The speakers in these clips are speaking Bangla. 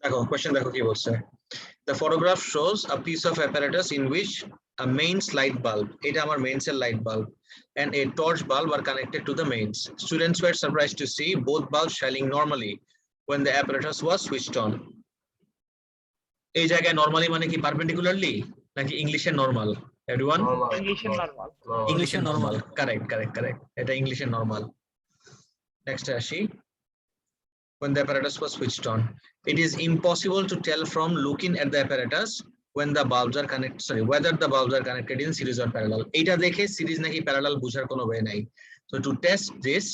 দেখো কোশ্চেন দেখো কি বলছে। The photograph shows a piece of apparatus in which a mains light bulb, এটা আমার mains এর light bulb, and a torch bulb are connected to the mains. Students were surprised to see both bulbs shining normally when the apparatus was switched on. এই জায়গায় normally মানে কি perpendicularly নাকি ইংলিশে normal? Everyone? ইংলিশে নরমাল। Correct. এটা ইংলিশে normal. Next আসি। When the apparatus was switched on, it is impossible to tell from looking at the apparatus when the bulbs are connected, whether the bulbs are connected in series or parallel. এটা দেখে series নাকি parallel বুঝার কোনো way নাই। So to test this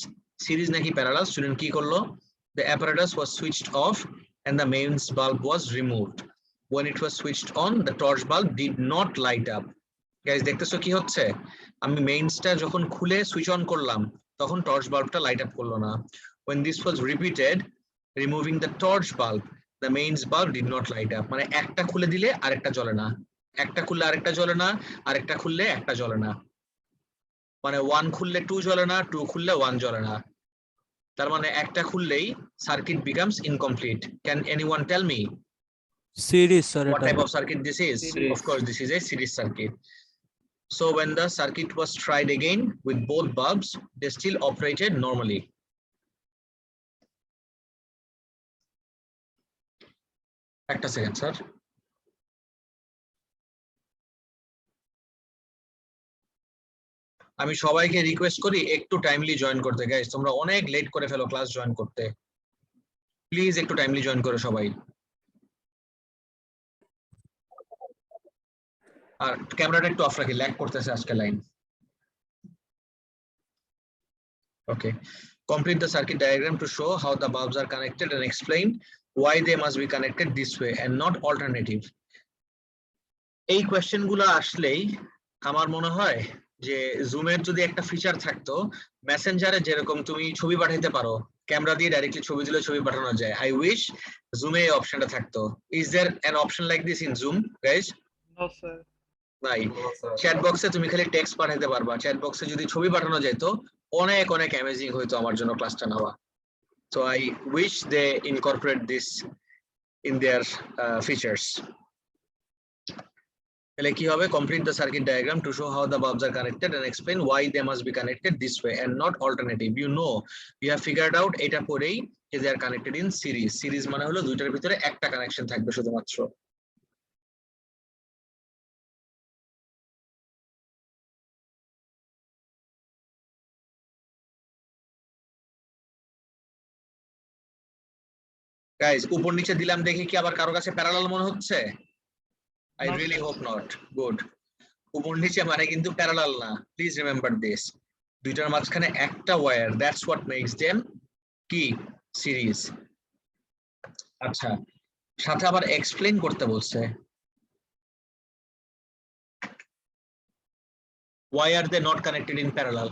series নাকি parallel, student কি করলো? The apparatus was switched off and the mains bulb was removed. When it was switched on, the torch bulb did not light up. Guys, দেখতেছো কি হচ্ছে? আমি মেইনসটা যখন খুলে সুইচ অন করলাম তখন টর্চ বাল্বটা লাইট আপ করলো না। When this was repeated, removing the torch bulb, the mains bulb did not light up. মানে একটা খুলে দিলে আরেকটা জ্বলে না, একটা খুললে আরেকটা জ্বলে না, আরেকটা খুললে একটা জ্বলে না। মানে 1 খুললে 2 জ্বলে না, 2 খুললে 1 জ্বলে না। তার মানে একটা খুললেই circuit becomes incomplete. Can anyone tell me series sir what এটা। type of circuit this is? Of course, this is a series circuit. So when the circuit was tried again with both bulbs, they still operated normally. একটা সেকেন্ড স্যার। আমি সবাইকে রিকোয়েস্ট করি একটু টাইমলি জয়েন করতে। গাইস তোমরা অনেক লেট করে ফেলো ক্লাস জয়েন করতে, প্লিজ একটু টাইমলি জয়েন করো সবাই। আর ক্যামেরাটা একটু অফ রাখি, ল্যাগ করতেছে আজকে line. Okay, complete the circuit diagram to show how the bulbs are connected and explain why they must be connected this way and not alternative. এই কোয়েশ্চেন গুলো আসলেই আমার মনে হয় যে জুমের যদি একটা ফিচার থাকতো, মেসেঞ্জারে যেরকম তুমি ছবি পাঠাইতে পারো, ক্যামেরা দিয়ে ডাইরেক্টলি ছবি দিলে ছবি পাঠানো যায়, আই উইশ জুমে এই অপশনটা থাকতো। Is there an option like this in Zoom guys? No sir. নাই। চ্যাট বক্সে তুমি খালি টেক্সট পাঠাইতে পারবা, চ্যাট বক্সে যদি ছবি পাঠানো যেত অনেক অনেক অ্যামেজিং হইতো আমার জন্য ক্লাসটা নেওয়া। So I wish they incorporate this in their features. তাহলে কি হবে? Complete the circuit diagram to show how the bulbs are connected and explain why they must be connected this way and not alternative. You know, we have figured out এটা পরেই যে they are connected in series. Series মানে হলো দুইটার ভিতরে একটা কানেকশন থাকবে শুধুমাত্র। গাইস উপর নিচে দিলাম দেখি কি আবার কারো কাছে প্যারালাল মনে হচ্ছে? I really hope not. Good. উপর নিচে মানে কিন্তু প্যারালাল না, প্লিজ রিমেম্বার দিস। দুইটার মাঝখানে একটা wire, that's what makes them কি সিরিজ। আচ্ছা, সাথে আবার এক্সপ্লেইন করতে বলছে। Why are they not connected in parallel?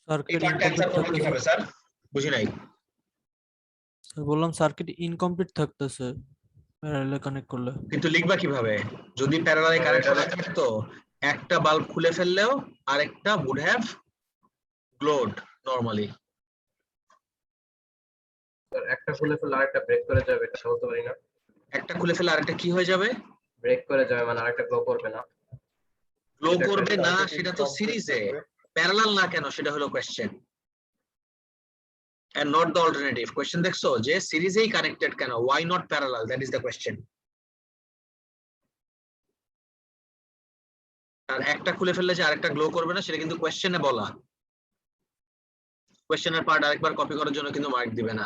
Circuit এই পার্টটা অ্যানসার করব কিভাবে স্যার? বুঝি নাই। বললাম সার্কিট ইনকমপ্লিট থাকতেছে প্যারালালে কানেক্ট করলে। কিন্তু লিখবা কিভাবে? যদি প্যারালালে কানেক্ট করা থাকতো একটা বাল্ব খুলে ফেললেও আরেকটা would have glowed normally. Sir একটা খুলে ফেললে আরেকটা ব্রেক করে যাবে, এটা বলতে পারি না। একটা খুলে ফেললে আরেকটা কি হয়ে যাবে? ব্রেক করে যাবে মানে আরেকটা গ্লো করবে না। গ্লো করবে না, সেটা তো সিরিজে। প্যারালাল না কেন সেটা হলো question, and not the alternative. Question দেখছো যে সিরিজেই কানেক্টেড কেন? Why not parallel? That is the question. আর একটা খুলে ফেললে যে আরেকটা গ্লো করবে না সেটা কিন্তু কোশ্চেনে বলা। কোশ্চেনের পার্ট আরেকবার কপি করার জন্য কিন্তু মার্ক দিবে না।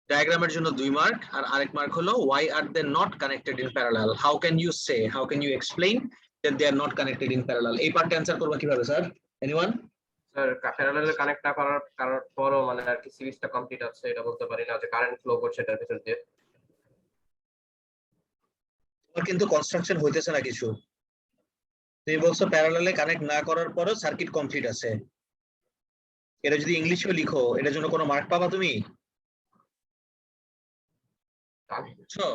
ডায়াগ্রামের জন্য 2 মার্ক আর আরেক মার্ক হলো why are they not connected in parallel? How can you say, how can you explain that they are not connected in parallel? এই পার্টটা অ্যানসার করবা কিভাবে স্যার? এনিওয়ান? স্যার প্যারালালে কানেক্ট না করার পরও মানে আর কি সিরিজটা কমপ্লিট আছে এটা বলতে পারি না, যে কারেন্ট ফ্লো করছে এটার ভিতর দিয়ে। তোমার কিন্তু কনস্ট্রাকশন হইতেছে না কিছু। তুমি বলছো প্যারালালে কানেক্ট না করার পরও সার্কিট কমপ্লিট আছে। এটা যদি ইংলিশেও লিখো এটার জন্য কোনো মার্ক পাবা তুমি? বুঝছো?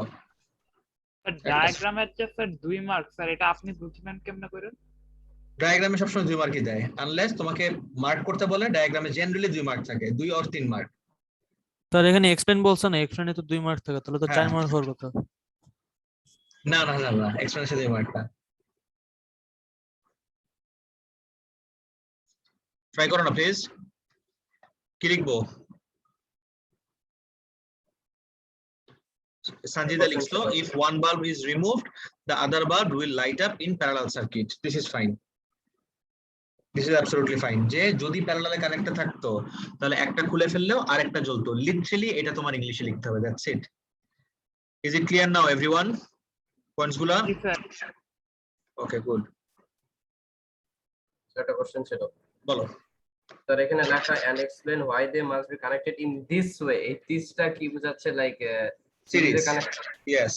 ডায়াগ্রামের যে স্যার 2 মার্ক স্যার, এটা আপনি বুঝলেন কেমনে করে? ডায়াগ্রামে সবসময় 2 মার্কই দেয়, আনলেস তোমাকে মার্ক করতে বলে। ডায়াগ্রামে জেনারেলি 2 মার্ক থাকে, 2 অর 3 মার্ক। স্যার এখানে এক্সপ্লেন বলছে না, এক্সপ্লেনে তো 2 মার্ক থাকে, তাহলে তো 4 হ্যাঁ। মার্ক হওয়ার কথা। না না না না, এক্সপ্লেনেশন 2 মার্কটা। ট্রাই করো না প্লিজ। কি লিখবো? Sanjida লিখলো, if one bulb is removed, the other bulb will light up in parallel circuit. This is fine. This is absolutely fine. যে যদি প্যারালালে কানেক্টে থাকতো তাহলে একটা খুলে ফেললেও আরেকটা জ্বলতো। লিটারালি এটা তোমার ইংলিশে লিখতে হবে। That's it. Is it clear now everyone? Points গুলা? Okay, good. একটা কোশ্চেন ছিল, বলো। স্যার এখানে লেখা and explain why they must be connected in this way, এই দিসটা কি বোঝাচ্ছে? লাইক সিরিজে Series. কানেক্ট? Yes.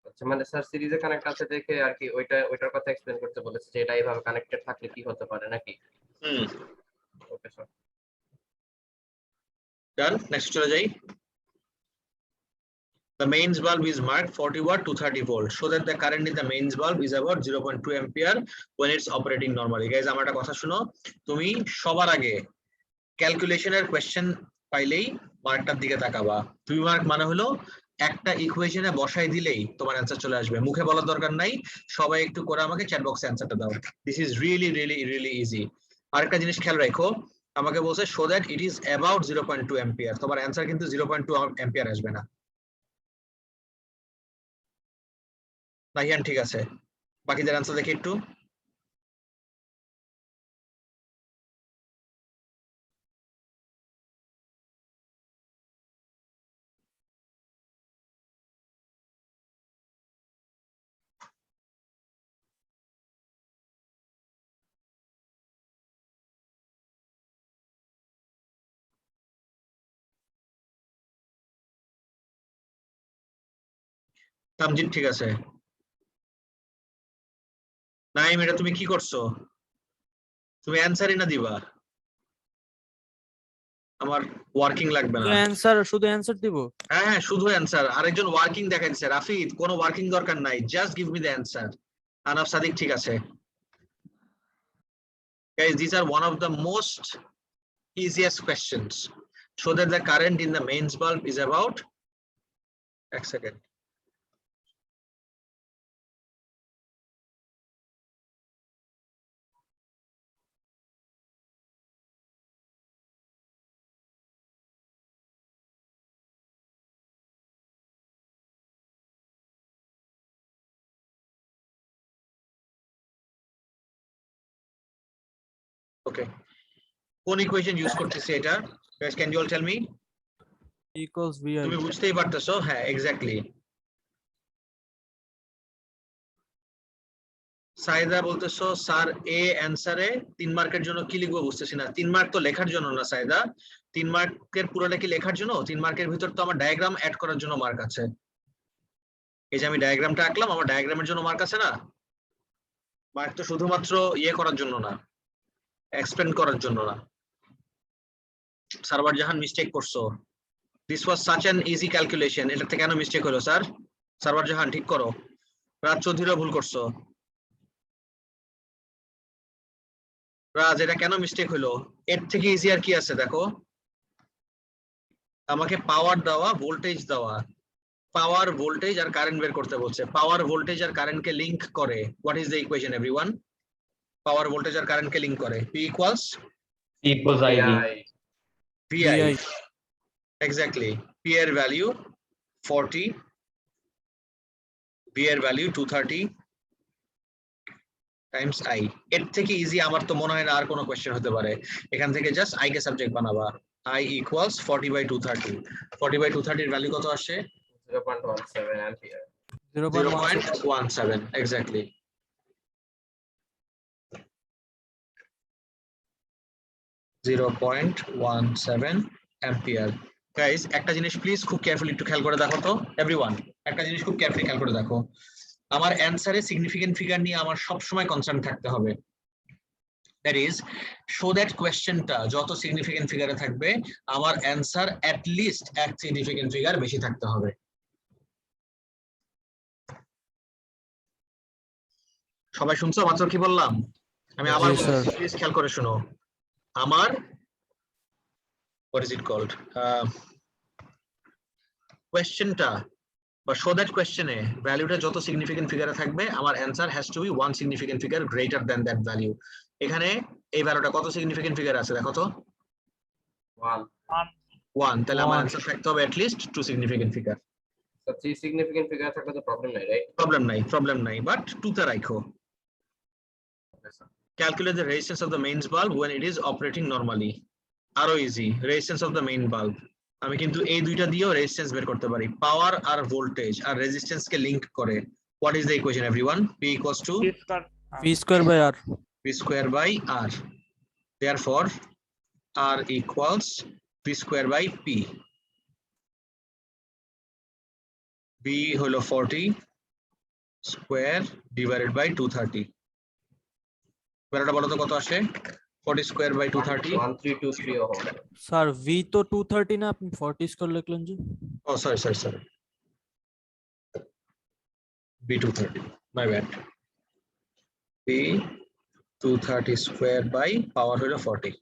আচ্ছা, মানে স্যার সিরিজে কানেক্ট আছে দেখে আর কি ওইটার কথা এক্সপ্লেন করতে বলেছে যে এটা এইভাবে কানেক্টেড থাকলে কি হতে পারে নাকি? Okay sir, Done. Next চলে যাই। The mains bulb is marked 40 watt to 30 volt. So that the current in the mains bulb is about 0.2 ampere when it's operating normally. Guys, আমার একটা কথা শুনো, তুমি সবার আগে ক্যালকুলেশনের কোশ্চেন পাইলেই মার্কটার দিকে তাকাবা। 2 মার্ক মানে হলো একটা ইকুয়েশনে বসাই দিলেই তোমার অ্যান্সার চলে আসবে, মুখে বলার দরকার নাই। সবাই একটু করে আমাকে চ্যাট বক্সে অ্যান্সারটা দাও। This is really really really easy. আরেকটা জিনিস খেয়াল রাখো, আমাকে বলছে so that it is about 0.2 ampere. তোমার অ্যান্সার কিন্তু 0.2 অ্যাম্পিয়ার আসবে না। নাহিয়ান ঠিক আছে, বাকিদের অ্যান্সার দেখি একটু। তামজিদ ঠিক আছে। নাইম, এটা তুমি কি করছো? তুমি অ্যান্সারই না দিবা, আমার ওয়ার্কিং লাগবে না। শুধু অ্যান্সার দিব? হ্যাঁ হ্যাঁ, শুধু অ্যান্সার। আরেকজন ওয়ার্কিং দেখাচ্ছে, রাফিদ কোনো ওয়ার্কিং দরকার নাই, just give me the answer. Anaf Sadiq ঠিক আছে। Guys, these are one of the most easiest questions. So that the current in the mains bulb is about, এক সেকেন্ড, ওকে। কোন ইকুয়েশন ইউজ করতেছি এটা? Guys, can you all tell me? Equals VI. তুমি বুঝতেই পারতেছো? হ্যাঁ, এক্স্যাক্টলি। সাইদা বলতেছো স্যার এ অ্যান্সারে 3 মার্কের জন্য কি লিখবো বুঝতেছি না। 3 মার্ক তো লেখার জন্য না সাইদা, 3 মার্কের পুরোটা কি লেখার জন্য? 3 মার্কের ভিতর তো আমার ডায়াগ্রাম অ্যাড করার জন্য মার্ক আছে। এই যে আমি ডায়াগ্রামটা আঁকলাম, আমার ডায়াগ্রামের জন্য মার্ক আছে না? মার্ক তো শুধুমাত্র ইয়ে করার জন্য না, এক্সপ্লেন করার জন্য না। সার্ভার জাহান মিস্টেক করছো। This was such an easy calculation. এটাতে কেন মিস্টেক হলো স্যার? সার্ভার জাহান ঠিক করো। রাজ চৌধুরীও ভুল করছো। রাজ, এটা কেন মিস্টেক হলো? এর থেকে ইজি আর কি আছে দেখো। আমাকে পাওয়ার দেওয়া, ভোল্টেজ দেওয়া, পাওয়ার ভোল্টেজ আর কারেন্ট বের করতে বলছে। পাওয়ার ভোল্টেজ আর কারেন্টকে লিংক করে। What is the equation everyone? Power voltage আর কারেন্টকে লিংক করে। P equals I VI. Exactly. P এর ভ্যালু 40, V এর ভ্যালু 230 টাইমস I. এর থেকে ইজি আমার তো মনে হয় না আর কোনো কোশ্চেন হতে পারে। এখান থেকে জাস্ট I কে সাবজেক্ট বানাবা। I equals 40/230. 40/230 এর ভ্যালু কত আসে? 0.17 অ্যাম্পিয়ার। 0.17. Exactly. .17 অ্যাম্পিয়ার। গাইস, একটা জিনিস প্লিজ খুব কেয়ারফুলি একটু খেয়াল করে দেখো তো এভরিওয়ান। একটা জিনিস খুব কেয়ারফুলি খেয়াল করে দেখো, আমার অ্যানসারে সিগনিফিকেন্ট ফিগার নিয়ে আমার সব সময় কনসার্ন থাকতে হবে। দ্যাট ইজ, শো দ্যাট কোয়েশ্চেনটা যত সিগনিফিকেন্ট ফিগারে থাকবে আমার অ্যানসার অ্যাট লিস্ট এক সিগনিফিকেন্ট ফিগার বেশি থাকতে হবে। সবাই শুনছো মাত্র কি বললাম? আমি জি, আবার স্যার। প্লিজ খেয়াল করে শোনো। আমার what is it called কোয়েশ্চেনটা বা শো দ্যাট কোয়েশ্চেনে ভ্যালুটা যত সিগনিফিকেন্ট ফিগারে থাকবে আমার answer has to be one significant figure greater than that value. এখানে এই ভ্যালুটা কত সিগনিফিকেন্ট ফিগার আছে দেখো তো? 1 ওয়ান, তাহলে আমার One. অ্যান্সার থাকতে হবে অ্যাটলিস্ট টু সিগনিফিকেন্ট ফিগার। তো 3 সিগনিফিকেন্ট ফিগার থাকলে তো প্রবলেম নাই, রাইট? প্রবলেম নাই বাট টুতে রাখো। Calculate the resistance of the mains bulb when it is operating normally. আরো easy, resistance of the main bulb আমি কিন্তু এই দুইটা দিয়েও রেজিস্ট্যান্স বের করতে পারি। পাওয়ার আর ভোল্টেজ আর রেজিস্ট্যান্স কে লিংক করে what is the equation everyone? P equals to V square by R. V square by R. Therefore R equals V square by P. V হলো 40 square divided by 230. বেরোটা বলো তো কত আসে? 40 square by 230. 1323 ohm. Sir V তো 230 না, আপনি 40 স্কয়ার লিখলেন যে। Oh, sorry. B 230. My bad. B 230 square by power হলো 40.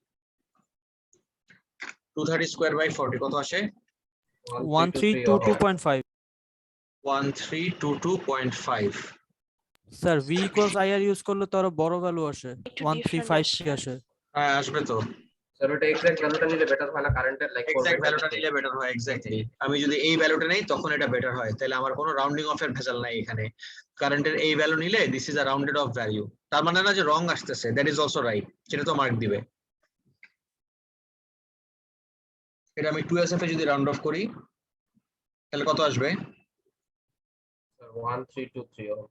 230 square by 40 কত আসে? 1322.5. 1322.5. Sir V equals IR use করলে তো আরো বড় ভ্যালু আসে, 1353 আসে। হ্যাঁ আসবে তো। স্যার ওটা এক্সাক্ট ভ্যালুটা নিলে বেটার হয় না, কারেন্টের লাইক এক্সাক্ট ভ্যালুটা নিলে বেটার হয়। এক্স্যাক্টলি আমি যদি এই ভ্যালুটা নেই তখন এটা বেটার হয়, তাহলে আমার কোনো রাউন্ডিং অফ এর ভেজাল নাই এখানে। কারেন্টের এই ভ্যালু নিলে this is a rounded of value, তার মানে না যে রং আসতেছে, দ্যাট ইজ অলসো রাইট, সেটা তো মার্ক দিবে। এটা আমি 2SF এ যদি রাউন্ড অফ করি তাহলে কত আসবে? 1323 ওহম।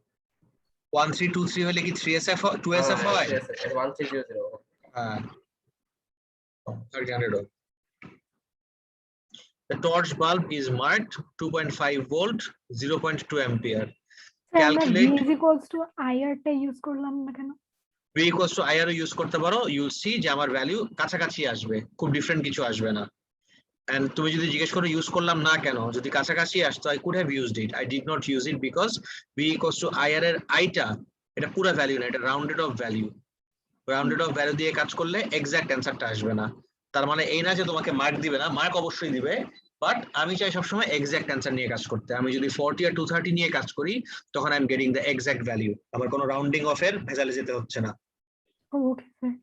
1323 হলে কি 3SF 2SF হয়? 1300 ওহম। হ্যাঁ 1300 ohm. The torch bulb is marked 2.5 volt 0.2 ampere. Calculate V is equals to IR টা ইউজ করলাম না কেন? V equals to IR use করতে পারো, you'll see যে আমার ভ্যালু কাছাকাছি আসবে, খুব ডিফারেন্ট কিছু আসবে না। And তুমি যদি জিজ্ঞেস করো ইউজ করলাম না কেন, যদি কাছাকাছি আসতো I could have used it. I did not use it because V equals to IR এর আইটা এটা পুরো ভ্যালু না, এটা rounded of value. Rounded of value দিয়ে কাজ করলে এক্সাক্ট অ্যান্সারটা আসবে না। তার মানে এই না যে তোমাকে মার্ক দিবে না, মার্ক অবশ্যই দিবে, বাট আমি চাই সবসময় এক্সাক্ট অ্যান্সার নিয়ে কাজ করতে। আমি যদি 40 আর 230 নিয়ে কাজ করি তখন I am getting the exact value, আমার কোনো রাউন্ডিং অফ এর ভেজালে যেতে হচ্ছে না। Okay sir.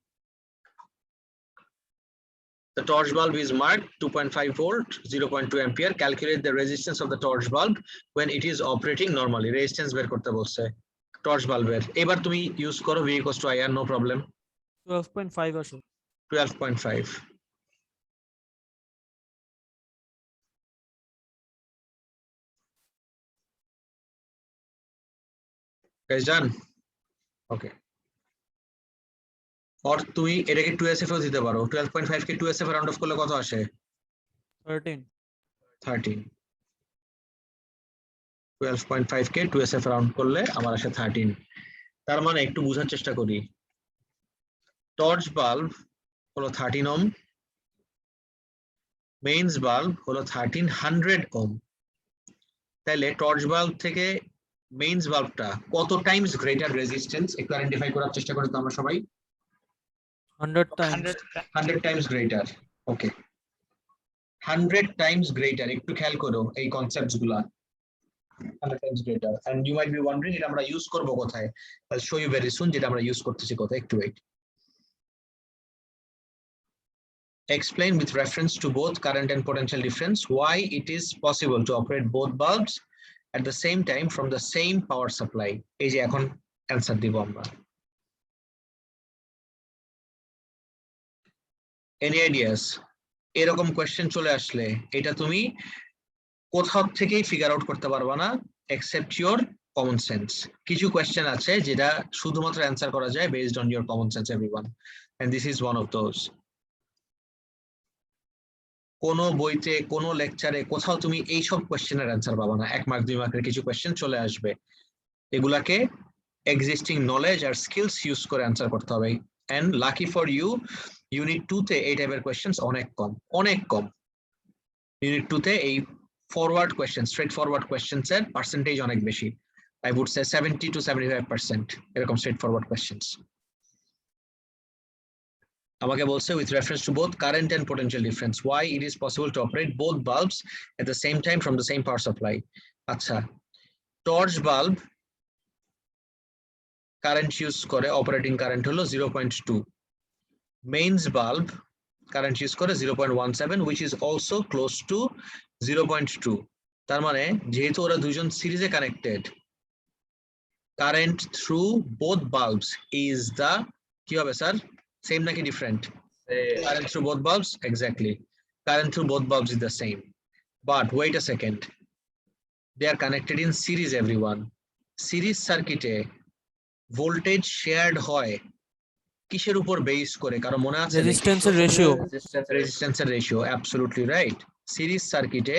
The torch bulb is marked 2.5 volt 0.2 ampere. Calculate the resistance of the torch bulb when it is operating normally. Resistance বের করতে বলছে torch bulb এর। এবার তুমি ইউজ করো V equals to IR, no problem. 12.5 আসে। 12.5. Guys done? Okay. or তুমি এটাকে 2SF এও দিতে পারো। 12.5 কে 2SF রাউন্ড অফ করলে কত আসে? 13। 12.5 কে 2SF রাউন্ড করলে আমার আসে 13। তার মানে একটু বোঝার চেষ্টা করি, টর্চ বাল্ব হলো 13 ওহম, মেইনস বাল্ব হলো 1300 ওহম। তাহলে টর্চ বাল্ব থেকে মেইনস বাল্বটা কত টাইমস গ্রেটার রেজিস্ট্যান্স একটু আইডেন্টিফাই করার চেষ্টা করি তো আমরা সবাই। 100 times। 100 times greater. Okay 100 times greater, একটু খেয়াল করো এই কনসেপ্টস গুলা। 100 times greater, and you might be wondering এটা আমরা ইউজ করব কোথায়। I'll show you very soon যেটা আমরা ইউজ করতেছি কোথায়, একটু wait. Explain with reference to both current and potential difference why it is possible to operate both bulbs at the same time from the same power supply. এই যে এখন অ্যানসার দিব আমরা। Any ideas? এরকম কোয়েশ্চেন চলে আসলে এটা তুমি কোথাও থেকেই ফিগার আউট করতে পারবা না except your common sense. কিছু কোয়েশ্চেন আছে যেটা শুধুমাত্র অ্যানসার করা যায় based on your common sense everyone, and this is one of those. কোনো বইতে কোনো লেকচারে কোথাও তুমি এই সব কোয়েশ্চেনের অ্যানসার পাবা না। 1 মার্ক 2 মার্কের কিছু কোয়েশ্চেন চলে আসবে, এগুলাকে এক্সিস্টিং নলেজ আর স্কিলস ইউজ করে অ্যানসার করতে হবে। and lucky for you unit 2 তে এই টাইপের কোয়েশ্চেনস অনেক কম। ইউনিট 2 তে এই forward question, straight forward questions এর পার্সেন্টেজ অনেক বেশি। I would say 70 to 75%. এরকম straightforward questions. আমাকে বলছে with reference to both current and potential difference, why it is possible to operate both bulbs at the same time from the same power supply. আচ্ছা, torch bulb current use করে operating current হলো 0.2. Mains bulb current use করে 0.17, which is also close to 0.2. তার মানে যেহেতু ওরা দুইজন সিরিজে connected, current through both bulbs is the কি হবে স্যার, সেম নাকি different? Current through both bulbs, exactly. Current through both bulbs is the same. But wait a second. They are connected in series, everyone. Series circuit voltage shared হয় কিসের উপর বেস করে? কারণ মনে আছে Resistance এর ratio. resistance ratio, absolutely right. Series circuit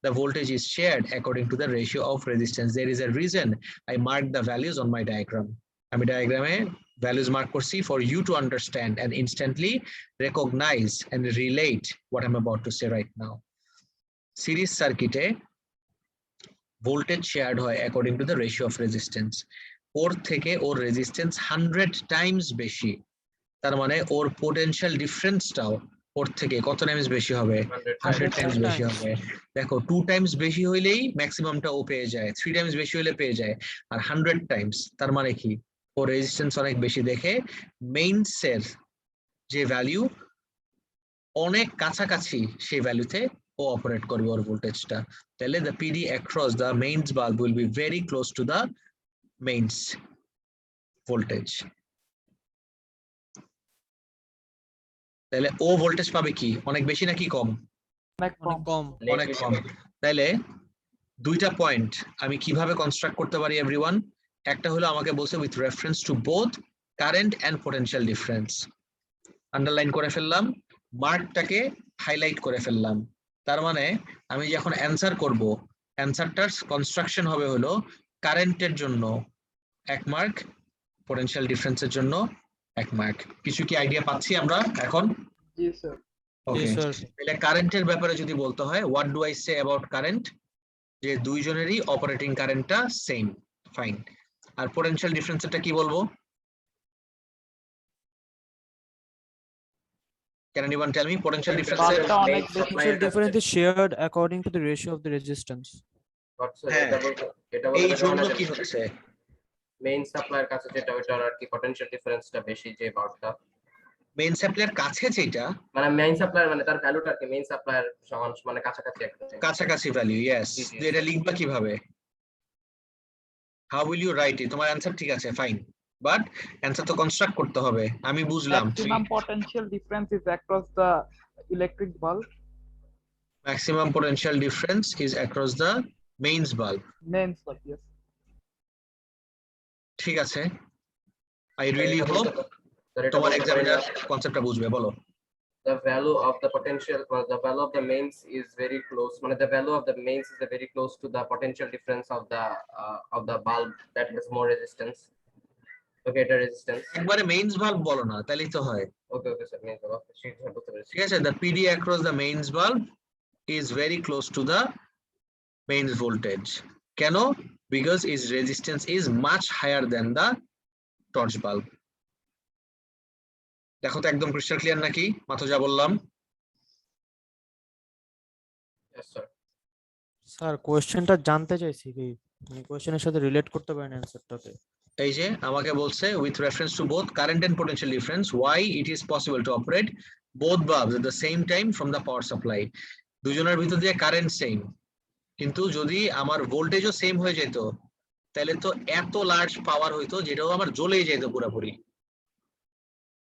the voltage is shared according to the ratio of resistance. There is a reason I marked the values on my diagram. আমি ডায়াগ্রামে values mark করছি for you to understand and instantly recognize and relate what I'm about to say right now. Series circuit voltage shared হয় according to the ratio of resistance. ওর থেকে ওর resistance 100 times বেশি, তার মানে ওর potential difference-টাও ওর থেকে কত টাইমস বেশি হবে? 100 টাইমস বেশি হবে। দেখো 2 টাইমস বেশি হইলেই ম্যাক্সিমামটা ও পেয়ে যায়, 3 টাইমস বেশি হইলে পেয়ে যায়, আর 100 টাইমস তার মানে কি ও রেজিস্ট্যান্স অনেক বেশি দেখে মেইনসের যে ভ্যালু অনেক কাছাকাছি সেই ভ্যালুতে ও অপারেট করবে ওর ভোল্টেজটা। তাহলে the PD across the mains bulb will be very close to the mains voltage. তাহলে ও ভোল্টেজ পাবে কি অনেক বেশি নাকি কম? অনেক কম। অনেক কম। তাহলে দুইটা পয়েন্ট আমি কিভাবে কনস্ট্রাক্ট করতে পারি এভরিওয়ান? একটা হলো আমাকে বলছে with reference to both current and potential difference. Underline করে ফেললাম, মার্কটাকে হাইলাইট করে ফেললাম। তার মানে আমি যখন অ্যানসার করব, অ্যানসারটার কনস্ট্রাকশন হবে হলো কারেন্টের জন্য 1 মার্ক, পোটেনশিয়াল ডিফারেন্সের জন্য 1 মার্ক। কিছু কি আইডিয়া পাচ্ছি আমরা এখন? জি স্যার। ওকে, Yes, sir. তাহলে কারেন্টের ব্যাপারে যদি বলতে হয়, what do I say about current? যে দুইজনেরই অপারেটিং কারেন্টটা সেম, ফাইন। আর পোটেনশিয়াল ডিফারেন্সটা কি বলবো? Can anyone tell me potential difference? বারটা অনেক বেশি। Potential difference is shared according to the ratio of the resistance. এই জন্য কি হচ্ছে? মেইন সাপ্লাইয়ের কাছে যেটা ওইটার আর কি পটেনশিয়াল ডিফারেন্সটা বেশি, যে বারটা মেইন সাপ্লাইয়ের কাছে যেটা মানে মেইন সাপ্লায়ার মানে তার ভ্যালুটা কি মেইন সাপ্লায়ার সমান মানে কাছাকাছি একটা কাছাকাছি ভ্যালু, ইয়েস। জি, জি। এটা লিখবা কিভাবে? হাউ উইল ইউ রাইট ইট? তোমার অ্যানসার ঠিক আছে, ফাইন, বাট অ্যানসার তো কনস্ট্রাক্ট করতে হবে। আমি বুঝলাম Maximum potential difference is across the electric bulb. maximum potential difference is across the mains bulb. Mains bulb, yes. ঠিক আছে, আই রিয়েলি হোপ তোমার এক্সামিনার কনসেপ্টটা বুঝবে। বলো। The value of the potential, the value of the mains is very close. The value of the mains is very close to the potential difference of the bulb that has more resistance. Okay, the resistance. একবারে মেইনস বাল্ব বলো না, তাহলেই তো হয়। Okay, sir. Mains bulb. ঠিক আছে, the PD across the mains bulb is very close to the mains voltage. কেন? Because its resistance is much higher than the torch bulb. দেখো তো একদম ক্রিস্টাল ক্লিয়ার নাকি মাত্র যা বললাম? Yes, sir. স্যার কোশ্চেনটা জানতে চাইছি কি, মানে কোশ্চেনের সাথে রিলেট করতে পারেন অ্যানসারটাকে। এই যে আমাকে বলছে with reference to both current and potential difference, why it is possible to operate both bulbs at the same time from the power supply. দুজনের ভিতর দিয়ে কারেন্ট সেম, কিন্তু যদি আমার ভোল্টেজও সেম হয়ে যেত তাহলে তো এত লার্জ পাওয়ার হইতো যেটাও আমার জ্বলেই যেত পুরোপুরি।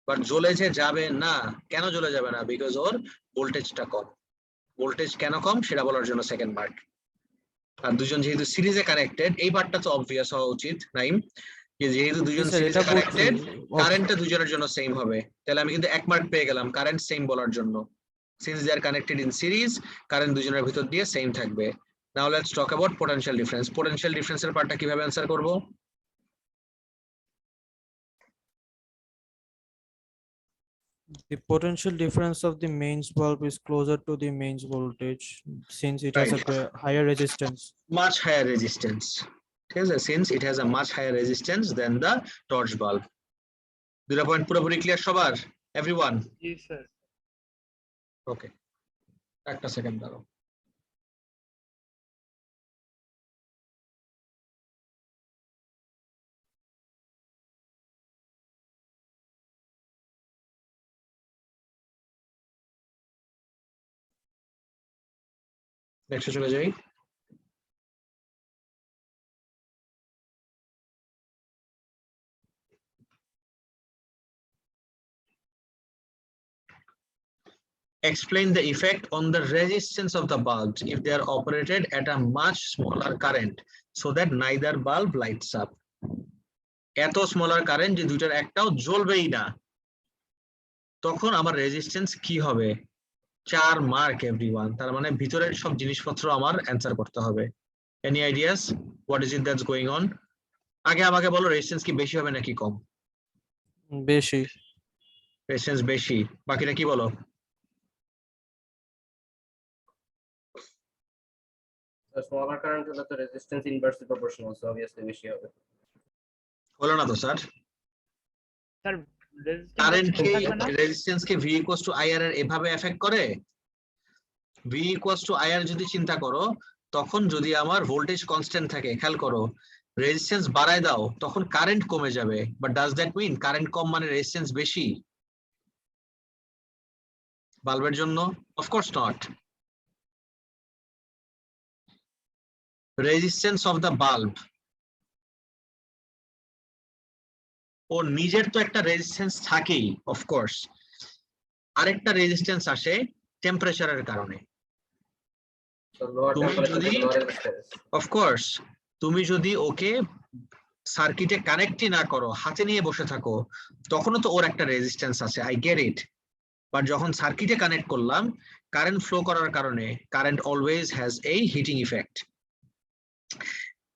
বাট জ্বলে যে যাবে না, কেন জ্বলে যাবে না? বিকজ ওর ভোল্টেজটা কম। ভোল্টেজ কেন কম সেটা বলার জন্য সেকেন্ড পার্ট। আর দুজন যেহেতু সিরিজে কানেক্টেড, এই পার্টটা তো অবভিয়াস হওয়া উচিত নাইম, যে যেহেতু দুজন স্যার সিরিজে এটা কানেক্টেড বুঝছি। কারেন্টটা দুজনের জন্য সেম হবে। তাহলে আমি কিন্তু 1 মার্ক পেয়ে গেলাম কারেন্ট সেম বলার জন্য। Since they are connected in series, current দুজনের ভিতর দিয়ে সেম থাকবে। Now let's talk about potential difference. Potential ডিফারেন্সের পার্টটা কিভাবে অ্যানসার করব? The potential difference of the mains bulb is closer to the mains voltage since it has a higher resistance. Much higher resistance. ঠিক আছে, since it has a much higher resistance than the torch bulb. দুটো পয়েন্ট পুরোপুরি ক্লিয়ার সবার? এভরিওয়ান? Yes, sir. ওকে, একটা সেকেন্ড দাঁড়াও। নেক্সটে চলে যাই। Explain the effect on the resistance of the bulbs if they are operated at a much smaller current so that neither bulb lights up. এত স্মলার কারেন্ট যে দুইটার একটাও জ্বলবেই না, তখন আমার রেজিস্ট্যান্স কি হবে? 4 মার্ক এভরিওয়ান। তার মানে ভিতরের সব জিনিসপত্র আমার অ্যানসার করতে হবে। Any ideas what is it that's going on? আগে আমাকে বলো, রেজিস্ট্যান্স কি বেশি হবে নাকি কম? বেশি। রেজিস্ট্যান্স বেশি। বাকিটা কি বলো? So smaller current হলে তো resistance inversely proportional, so obviously বেশি হবে। হলো না তো স্যার? Sir, কারেন্ট কে থাকবে না? Resistance K V equals to IR এর এভাবে এফেক্ট করে? V ইকুয়ালস টু IR যদি চিন্তা করো, তখন যদি আমার ভোল্টেজ কনস্ট্যান্ট থাকে, খেয়াল করো, রেজিস্ট্যান্স বাড়ায় দাও, তখন কারেন্ট কমে যাবে। But does that mean current কম মানে রেজিস্ট্যান্স বেশি বাল্বের জন্য? Of course not. Resistance of the bulb, ও নিজের তো একটা রেজিস্ট্যান্স থাকেই, অফকোর্স। আরেকটা রেজিস্ট্যান্স আসে টেম্পারেচারের কারণে। So lower তুমি temperature যদি lower resistance. অফকোর্স তুমি যদি ওকে সার্কিটে কানেক্টই না করো, হাতে নিয়ে বসে থাকো, তখনও তো ওর একটা রেজিস্ট্যান্স আছে, আই গেট ইট। বাট যখন সার্কিটে কানেক্ট করলাম, কারেন্ট ফ্লো করার কারণে current always has a heating effect.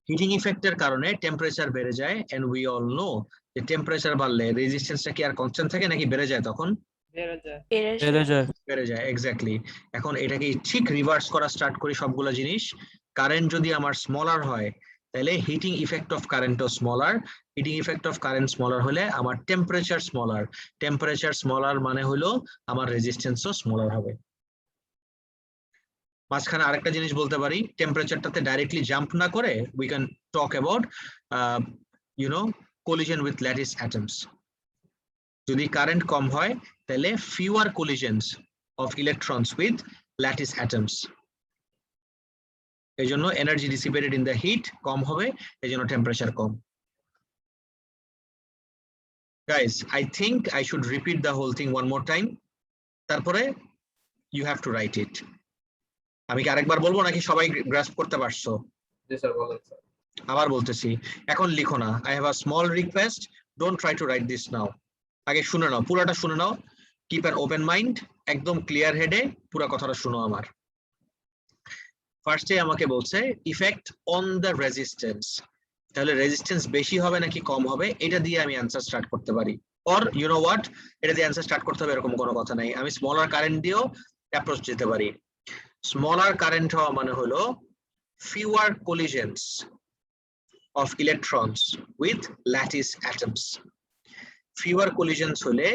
Heating ইফেক্টের কারণে টেম্পারেচার বেড়ে যায়, এন্ড উই অল নো যে টেম্পারেচার বাড়লে রেজিস্ট্যান্সটা কি আর কনস্ট্যান্ট থাকে নাকি বেড়ে যায়? তখন বেড়ে যায়। বেড়ে যায়, এক্স্যাক্টলি। এখন এটাকে ঠিক রিভার্স করা স্টার্ট করি সবগুলো জিনিস। কারেন্ট যদি আমার স্মলার হয়, তাহলে হিটিং ইফেক্ট অফ কারেন্টও smaller. Heating effect of current smaller হলে আমার টেম্পারেচার স্মলার। টেম্পারেচার স্মলার মানে হলো আমার রেজিস্ট্যান্সও স্মলার হবে। মাঝখানে আরেকটা জিনিস বলতে পারি, টেম্পারেচারটাতে ডাইরেক্টলি জাম্প না করে we can talk about collision with lattice atoms. যদি কারেন্ট কম হয়, তাহলে fewer collisions of electrons with lattice atoms. এই জন্য energy dissipated in the heat কম হবে, এই জন্য টেম্পারেচার কম। Guys, I think I should repeat the whole thing one more time. তারপরে you have to write it. আমি কি আরেকবার বলবো নাকি সবাই গ্রাস্প করতে পারছো? Yes sir, বলেন স্যার। আবার বলতেছি, এখন লিখো না। I have a small request, don't try to write this now. আগে শুনে নাও, পুরোটা শুনে নাও, কিপ অ্যান ওপেন মাইন্ড, একদম ক্লিয়ার হেডে পুরো কথাটা শুনো আমার। ফার্স্টে আমাকে বলছে ইফেক্ট অন দ্য রেজিস্ট্যান্স, তাহলে রেজিস্ট্যান্স বেশি হবে নাকি কম হবে, এটা দিয়ে আমি অ্যান্সার স্টার্ট করতে পারি। অর ইউ নো হোয়াট, এটা দিয়ে অ্যান্সার স্টার্ট করতে হবে এরকম কোনো কথা নাই, আমি স্মলার কারেন্ট দিয়েও অ্যাপ্রোচ যেতে পারি। স্মলার কারেন্ট হওয়া মানে হলো fewer collisions of electrons with lattice atoms. Fewer collisions হলে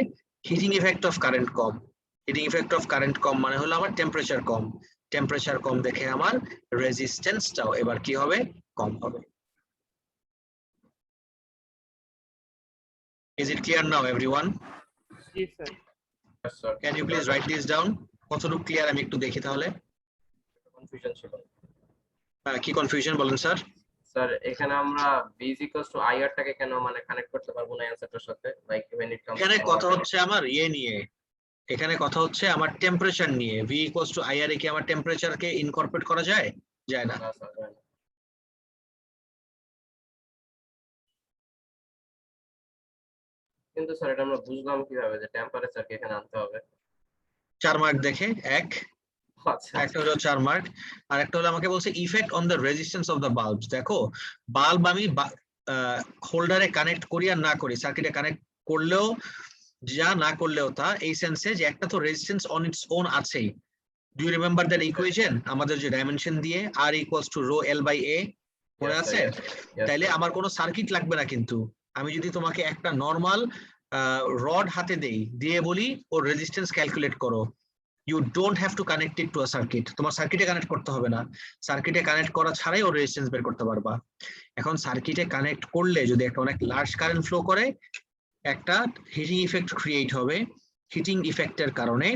হিটিং ইফেক্ট অফ কারেন্ট কম। হিটিং ইফেক্ট অফ কারেন্ট কম মানে হলো আমার টেম্পারেচার কম। টেম্পারেচার কম দেখে আমার রেজিস্ট্যান্সটাও এবার কি হবে? কম হবে। Is it clear now everyone? Yes, sir. Yes sir. Can you please write this down? কতটুকু ক্লিয়ার আমি একটু দেখি তাহলে। কনফিউশন ছিল কি কনফিউশন বলেন স্যার? স্যার, এখানে আমরা b = IR টাকে কেন মানে কানেক্ট করতে পারবো না অ্যানসারটার সাথে, লাইক when it comes এখানে to কথা our- হচ্ছে আমার ইয়ে নিয়ে, এখানে কথা হচ্ছে আমার টেম্পারেচার নিয়ে। V = IR এ কি আমার টেম্পারেচারকে ইনকর্পোরেট করা যায়? যায় না। না স্যার, জানি না। কিন্তু স্যার এটা আমরা বুঝলাম কিভাবে যে টেম্পারেচারকে এখানে আনতে হবে? 4 মার্ক দেখে এক, আচ্ছা একটা হলো 4 মার্ক, আর একটা হলো আমাকে বলছে effect on the resistance of the bulbs. দেখো, বাল্ব আমি হোল্ডারে কানেক্ট করি আর না করি, সার্কিটে কানেক্ট করলেও যা, না করলেও তা, এই সেন্সে যে একটা তো রেজিস্ট্যান্স অন ইটস ওন আছেই। Do you remember that equation আমাদের যে ডাইমেনশন দিয়ে R = ρ L/A, মনে Yes, আছে? sir, yes, তাইলে sir. আমার কোনো সার্কিট লাগবে না, কিন্তু আমি যদি তোমাকে একটা নরমাল রড হাতে দেই, দিয়ে বলি ওর রেজিস্ট্যান্স ক্যালকুলেট করো, you don't have to connect it to a circuit. তোমার সার্কিটে কানেক্ট করতে হবে না, সার্কিটে কানেক্ট করা ছাড়াই ওর রেজিস্ট্যান্স বের করতে পারবা। এখন সার্কিটে কানেক্ট করলে যদি একটা অনেক লার্জ কারেন্ট ফ্লো করে, একটা হিটিং ইফেক্ট ক্রিয়েট হবে। হিটিং ইফেক্টের কারণে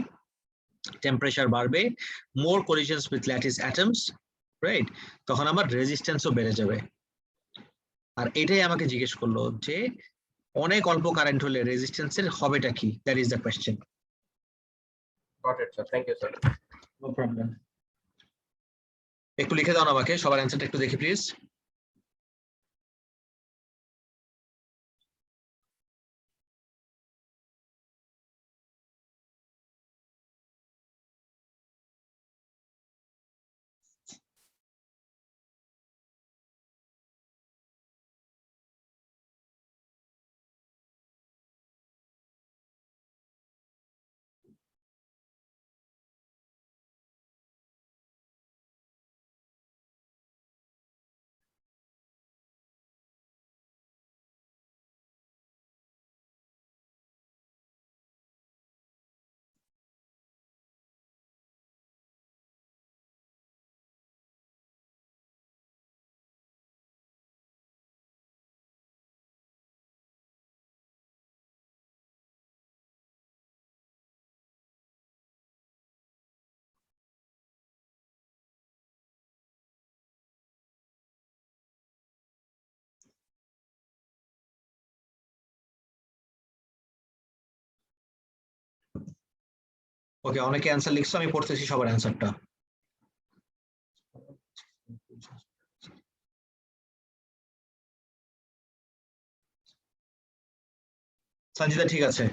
টেম্পারেচার বাড়বে, মোর কোলিশনস উইথ ল্যাটিস অ্যাটমস, রাইট? তখন আমার রেজিস্ট্যান্সও বেড়ে যাবে। আর এটাই আমাকে জিজ্ঞেস করলো যে অনেক অল্প কারেন্ট হলে রেজিস্ট্যান্সের হবেটা কি, that is the question. Got it, sir. Thank you, sir. No problem. একটু লিখে দাও না আমাকে, সবার অ্যান্সারটা একটু দেখি প্লিজ। ওকে, অনেকে অ্যান্সার লিখছো, আমি পড়তেছি সবার অ্যান্সারটা। সঞ্জিতা ঠিক আছে।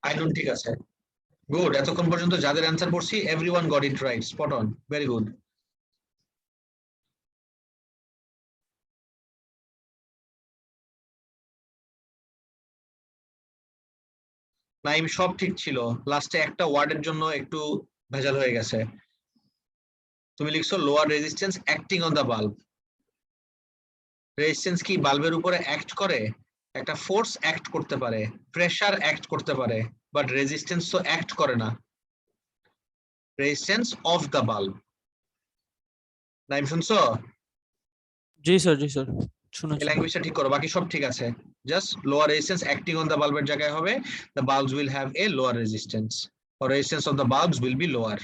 আইনুন ঠিক আছে, গুড। এতক্ষণ পর্যন্ত যাদের অ্যান্সার পড়ছি everyone got it right, spot on, very good. Naim সব ঠিক ছিল, লাস্টে একটা ওয়ার্ডের জন্য একটু ভেজাল হয়ে গেছে। তুমি লিখছো lower resistance acting on the bulb. Resistance কি বাল্বের উপরে অ্যাক্ট করে? একটা ফোর্স অ্যাক্ট করতে পারে, প্রেসার অ্যাক্ট করতে পারে, বাট রেজিস্ট্যান্স তো অ্যাক্ট করে না। Resistance of the bulb. Naim শুনছো? জি স্যার, জি স্যার, শুনেছি। ল্যাঙ্গুয়েজটা ঠিক করো, বাকি সব ঠিক আছে। Just lower resistance acting on the বাল্বের জায়গায় হবে the bulbs will have a lower resistance or resistance of the bulbs will be lower.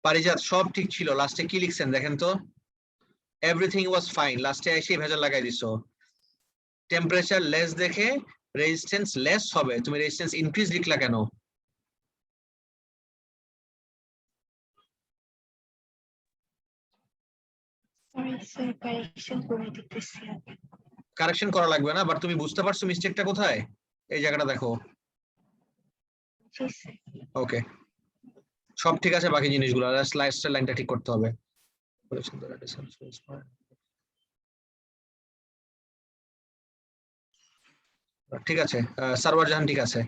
পারিজাত সব ঠিক ছিল, লাস্টে কি লিখছেন দেখেন তো? এভরিথিং ওয়াজ ফাইন, লাস্টে এসে ভেজাল লাগাই দিছো। টেম্পারেচার লেস দেখে রেজিস্ট্যান্স লেস হবে, তুমি রেজিস্ট্যান্স ইনক্রিজ লিখলা কেন? কারেকশন করা লাগবে না, বাট তুমি বুঝতে পারছো মিস্টেকটা কোথায়? এই জায়গাটা দেখো। ওকে, সব ঠিক আছে, বাকি জিনিসগুলো লাস্টের লাইনটা ঠিক করতে হবে। ঠিক আছে, সারওয়ার জাহান ঠিক আছে।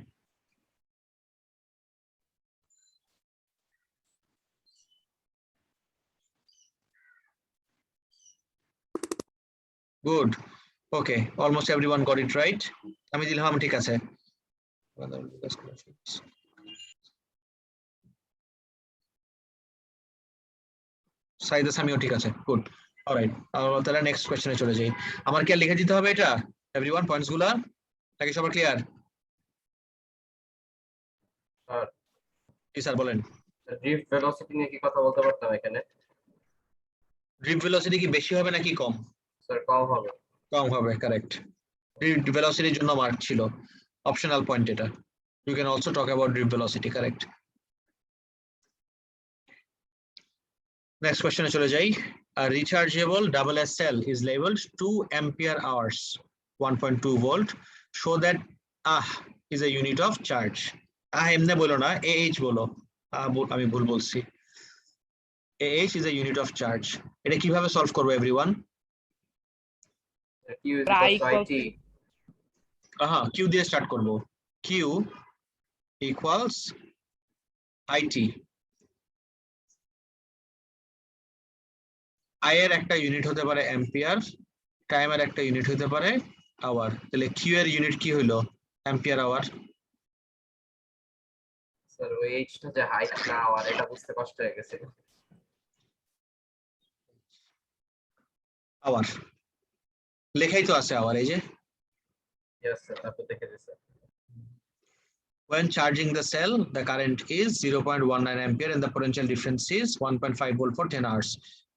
Good, okay, almost everyone got it right. আমি দিলাম ঠিক আছে। সাইদা সামিও ঠিক আছে, গুড। অলরাইট, তাহলে নেক্সট কোশ্চেনে চলে যাই। আমার কি আর লিখে দিতে হবে এটা এভরিওয়ান পয়েন্টস গুলা, নাকি সবার ক্লিয়ার? জি স্যার বলেন। drift velocity নিয়ে কি কথা বলতে পারতাম এখানে? Drift velocity কি বেশি হবে নাকি কম? স্যার কম হবে। কম হবে, কারেক্ট। Drift velocity এর জন্য মার্ক ছিল, অপশনাল পয়েন্ট এটা। You can also talk about drift velocity, correct? Next question এ চলে যাই। A rechargeable AA cell is labeled 2 ampere hours, 1.2 volt. Show that is a unit of charge. এমনে বলো না, AH বলো। আমি ভুল বলছি। AH is a unit of charge. এটা কিভাবে সলভ করবো everyone? Q is equal to IT. Q দিয়ে স্টার্ট করবো। Q equals IT. I এর একটা ইউনিট হতে পারে অ্যাম্পিয়ার, টাইমের একটা ইউনিট হতে পারে আওয়ার। তাহলে Q এর ইউনিট কি হলো? Ampere hour. স্যার ওই H টা যে হাইট না আওয়ার, এটা বুঝতে কষ্ট হয়ে গেছে। আওয়ার লেখাই তো আছে আওয়ার, এই যে। Yes স্যার, তারপর দেখে দিছি। When charging the cell, the current is 0.19 ampere and the potential difference is 1.5 volt for 10 hours.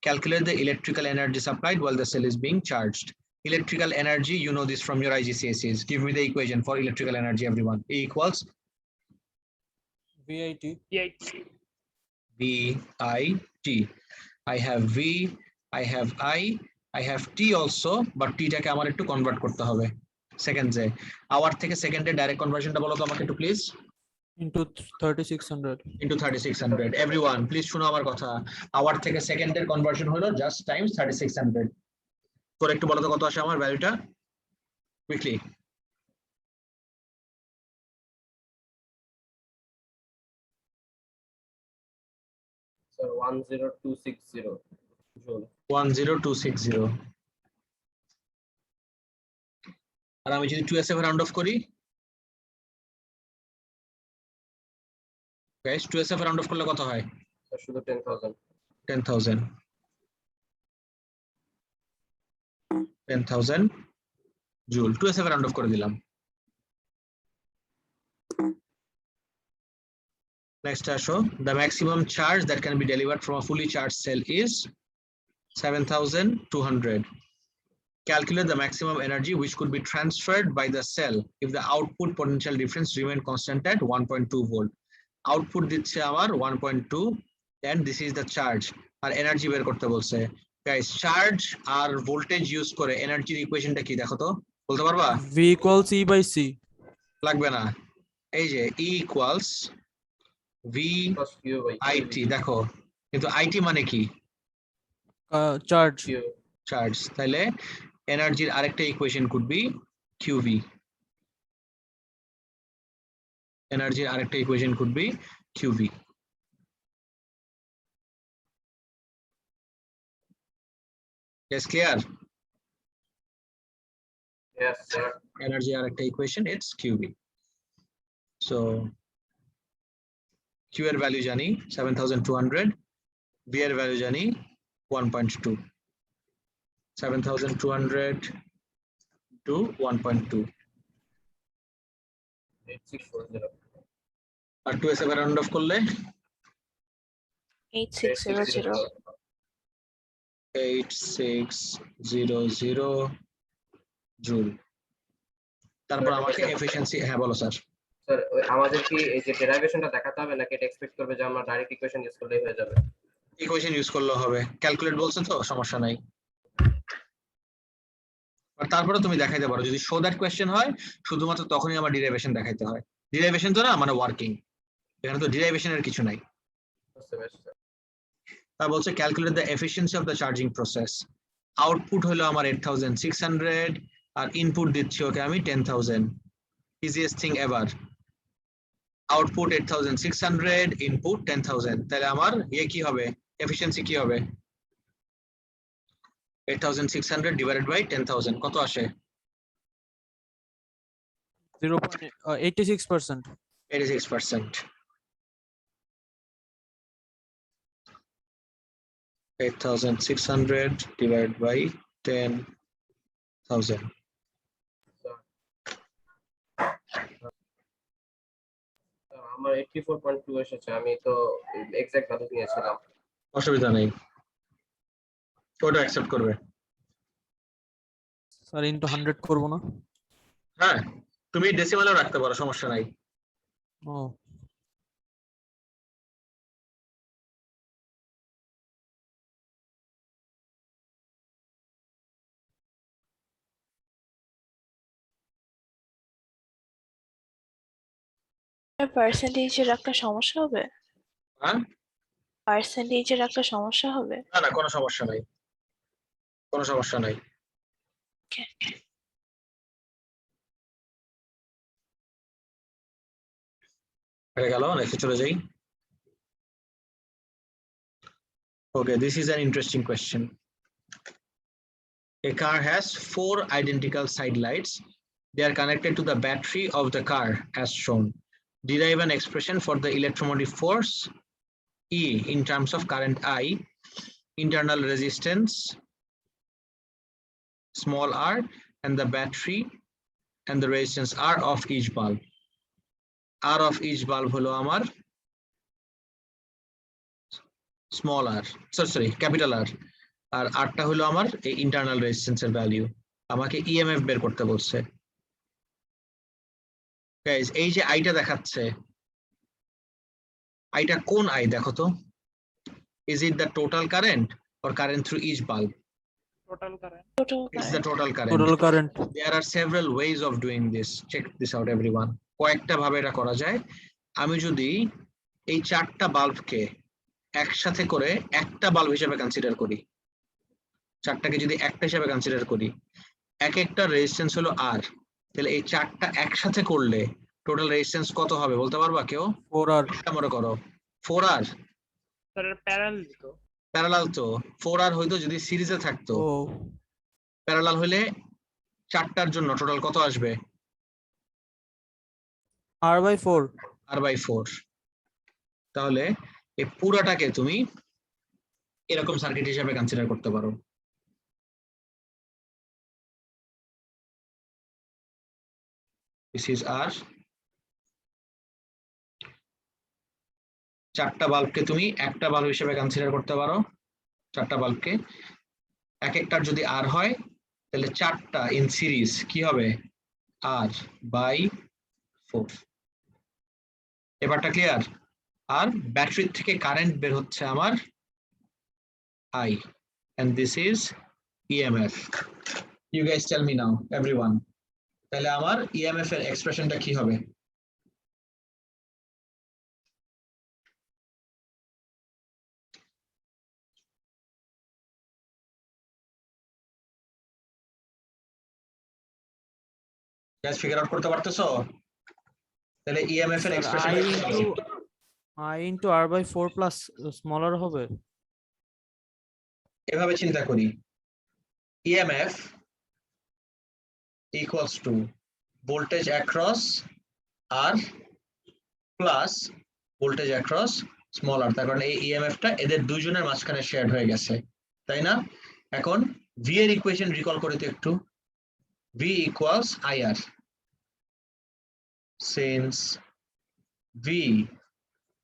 Calculate the electrical energy supplied while the cell is being charged. Electrical energy, you know this from your IGCSEs. Give me the equation for electrical energy, everyone. E equals VIT. VIT. I have V, I have I have T also, but T টাকে আমার একটু কনভার্ট করতে হবে সেকেন্ডসে। আওয়ার থেকে সেকেন্ডে ডাইরেক্ট কনভার্সনটা বলো তো আমাকে একটু please. Into 3600. Into 3600. Everyone, please শুনো আমার কথা। আওয়ার থেকে সেকেন্ডের কনভার্সন হলো জাস্ট টাইমস 3600। তোর একটু বলো তো কত আসে আমার ভ্যালুটা কুইকলি। Sir 10260 joule. 10260। আর আমি যদি 2SF রাউন্ড অফ করি, গাইস 2SF রাউন্ড অফ করলে কত হয়? স্যার শুধু 10000। 10,000 জুল। 2SF রাউন্ড অফ করে দিলাম। Next আসো, the maximum charge that can be delivered from a fully charged cell is 7200. Calculate the maximum energy which could be transferred by the cell if the output potential difference remain constant at 1.2 volt. Output দিচ্ছে আমার 1.2 and this is the charge, আর এনার্জি বের করতে বলছে। গাইস চার্জ আর ভোল্টেজ ইউজ করে এনার্জির ইকুয়েশনটা কি দেখো তো, বলতে পারবা? V equals E by C. লাগবে না, এই যে E equals VIT, দেখো কিন্তু IT মানে কি? Charge. চার্জ। তাহলে এনার্জির আরেকটা ইকুয়েশন কুড বি QV। এনার্জির আরেকটা equation could be QV। Yes, clear? Yes sir. Energy আরেকটা equation, it's QV. So Q এর ভ্যালু জানি 7200, V এর ভ্যালু জানি 1.2, 7200 to 1.2, 8640। R 2SF round of করলে 8600 8600 জুল। তারপর আমাকে এফিশিয়েন্সি, হ্যাঁ বলো স্যার। স্যার আমাদের কি এই যে ডেরিভেশনটা দেখাতে হবে নাকি এটা এক্সপেক্ট করবে যে আমরা ডাইরেক্ট ইকুয়েশন ইউজ করলেই হয়ে যাবে? ইকুয়েশন ইউজ করলে হবে, ক্যালকুলেট বলছেন তো সমস্যা নাই। আর তারপরে তুমি দেখাইতে পারো, যদি শো দ্যাট কোয়েশ্চেন হয় শুধুমাত্র তখনই আমার ডিরাইভেশন দেখাইতে হয়। ডিরাইভেশন তো না মানে ওয়ার্কিং, এখানে তো ডিরাইভেশনের কিছু নাই। বুঝতে পারছি। তা বলছে calculate the efficiency of the charging process. Output হলো আমার 8600 আর ইনপুট দিচ্ছি ওকে আমি 10000। Easiest thing ever. Output 8600, input 10000, তাহলে আমার ইয়ে কি হবে, এফিসিয়েন্সি কি হবে? 8600 ডিভাইডেড বাই 10000 কত আসে? 0.86%. 86%। 8600 divided by 10,000. আমার 84.2 এসেছে, আমি তো এক্সাক্ট ভ্যালু নিয়েছিলাম। অসুবিধা নেই, ওটা অ্যাকসেপ্ট করবে। স্যার ইনটু 100 করব না? হ্যাঁ, তুমি ডেসিমালেও রাখতে পারো, সমস্যা নাই। ও পার্সেন্টেজে রাখলে সমস্যা হবে? হ্যাঁ, পার্সেন্টেজে রাখলে সমস্যা হবে? না না, কোনো সমস্যা নাই, কোনো সমস্যা নাই। Okay. হয়ে গেল, নেক্সট চলে যাই। Okay, this is an interesting question. A car has 4 identical side lights. They are connected to the battery of the car as shown. Derive an expression for the electromotive force E in terms of current I, internal resistance small r, and the battery and the resistance R of each bulb. R of each bulb হলো আমার স্মল আর, সরি ক্যাপিটাল আর, আর আরটা হলো আমার এই ইন্টারনাল রেজিস্ট্যান্সের ভ্যালু। আমাকে ইএমএফ বের করতে বলছে। গাইস, এই যে আইটা দেখাচ্ছে, আইটা কোন আই দেখো তো? Is it the total current or current through each bulb? Total current. Total It's the current. total current. Total current. There are several ways of doing this. Check this out everyone. কয়েকটা ভাবে এটা করা যায়। আমি যদি এই 4টা বাল্বকে একসাথে করে একটা বাল্ব হিসেবে কনসিডার করি, 4টাকে যদি একটা হিসেবে কনসিডার করি, এক একটা রেজিস্ট্যান্স হলো আর, তাহলে এই 4টা একসাথে করলে টোটাল রেজিস্ট্যান্স কত হবে বলতে পারবা কেউ? 4R। মনে করো 4R। Sir, parallel তো। প্যারালাল তো 4R হইতো যদি সিরিজে থাকতো। ও প্যারালাল হলে 4টার জন্য টোটাল কত আসবে? R/4। R/4। তাহলে এই পুরাটাকে তুমি এরকম সার্কিট হিসেবে কনসিডার করতে পারো। This is R। 4টা বাল্বকে তুমি একটা বাল্ব হিসেবে কনসিডার করতে পারো। 4টা বাল্বকে এক একটার যদি আর হয় তাহলে 4টা ইন সিরিজ কি হবে? R/4। এবারটা ক্লিয়ার? আর ব্যাটারি থেকে কারেন্ট বের হচ্ছে আমার I, and this is EMF. You guys tell me now, everyone. তাহলে আমার EMF এর এক্সপ্রেশনটা কি হবে? Guys figure out করতে পারতেছো? তাহলে EMF এর স্যার এক্সপ্রেশনটা কি হবে? I into R/4 plus smaller হবে। এভাবে চিন্তা করি, EMF equals to voltage across R plus voltage across small r, তার কারণ এই EMF টা এদের দুইজনের মাঝখানে শেয়ার হয়ে গেছে, তাই না? এখন V এর ইকুয়েশন রিকল করে তো একটু। V equals IR, since V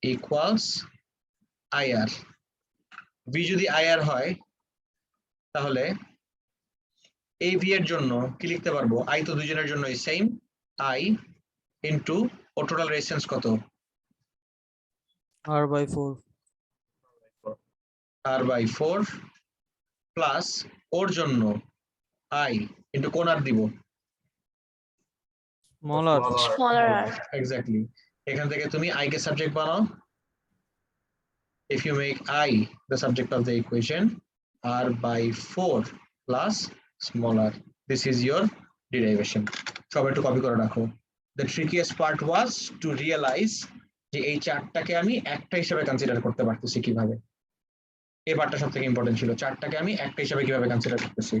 equals IR, V যদি IR হয় তাহলে এই V এর জন্য কি লিখতে পারবো? I তো দুইজনের জন্যই সেম, I ইনটু ও টোটাল রেজিস্ট্যান্স কত? R/4। R/4 প্লাস ওর জন্য I ইনটু কোন আর দিব? স্মলার। Smaller r. এক্স্যাক্টলি। এখান থেকে তুমি I কে সাবজেক্ট বানাও। If you make I the subject of the equation, R/4 plus small r, this is your derivation. সব একটু কপি করে রাখো। The trickiest part was to realize যে এই 4টাকে আমি একটা হিসেবে কনসিডার করতে পারতেছি কিভাবে। এই পার্টটা সব থেকে ইম্পর্টেন্ট ছিল, 4টাকে আমি একটা হিসেবে কিভাবে কনসিডার করতেছি।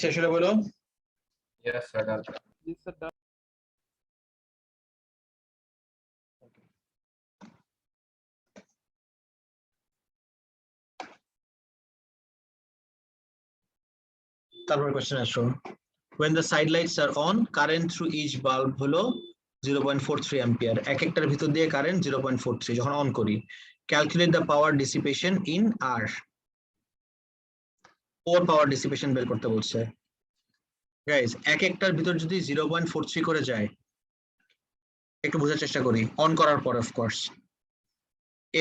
শেষ হলে বলো। Yes, sir. Done. Yes, sir. Done. তারপর কোশ্চেন আসো। When the side lights are on, current through each bulb হলো 0.43 অ্যাম্পিয়ার। এক একটার ভিতর দিয়ে কারেন্ট 0.43 যখন অন করি। Calculate the power dissipation in R. Or power dissipation বের করতে বলছে। গাইস এক একটার ভিতর যদি 0.43 করে যায়, একটু বোঝার চেষ্টা করি। অন করার পর অফকোর্স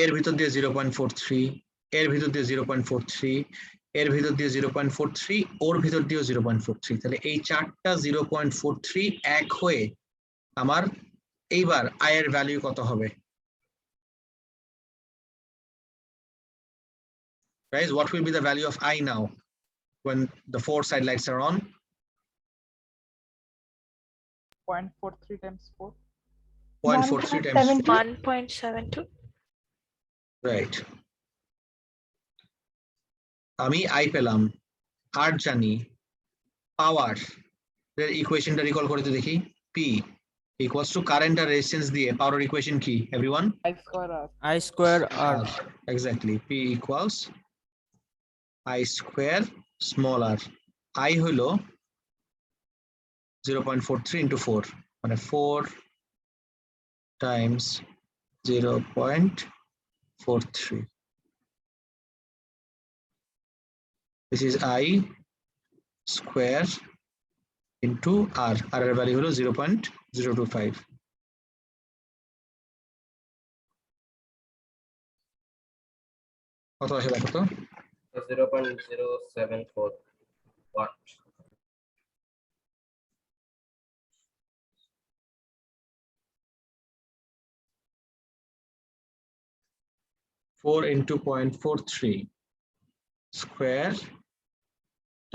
এর ভিতর দিয়ে 0.43, এর ভিতর দিয়ে 0.43, এর ভিতর দিয়ে 0.43, ওর ভিতর দিয়েও 0.43। তাহলে এই চারটা 0.43 এক হয়ে আমার এইবার আই এর ভ্যালু কত হবে? Guys, what will be the value of I now when the four side lights are on? 0.43 times 4. 0.43 times 4. 1.72. Right. আমি আই পেলাম, আর জানি পাওয়ার এর ইকুয়েশনটা রিকল করে তো দেখি। P equals to current আর রেজিস্ট্যান্স দিয়ে পাওয়ার ইকুয়েশন কি everyone? I square R. I square R. Exactly. P equals I square small r. I হলো 0.43 into 4 মানে 4 times 0.43. This is I square into R. R এর ভ্যালু হলো 0.025. কত আসে দেখো তো? 0.074 watt. Four into 0.43 square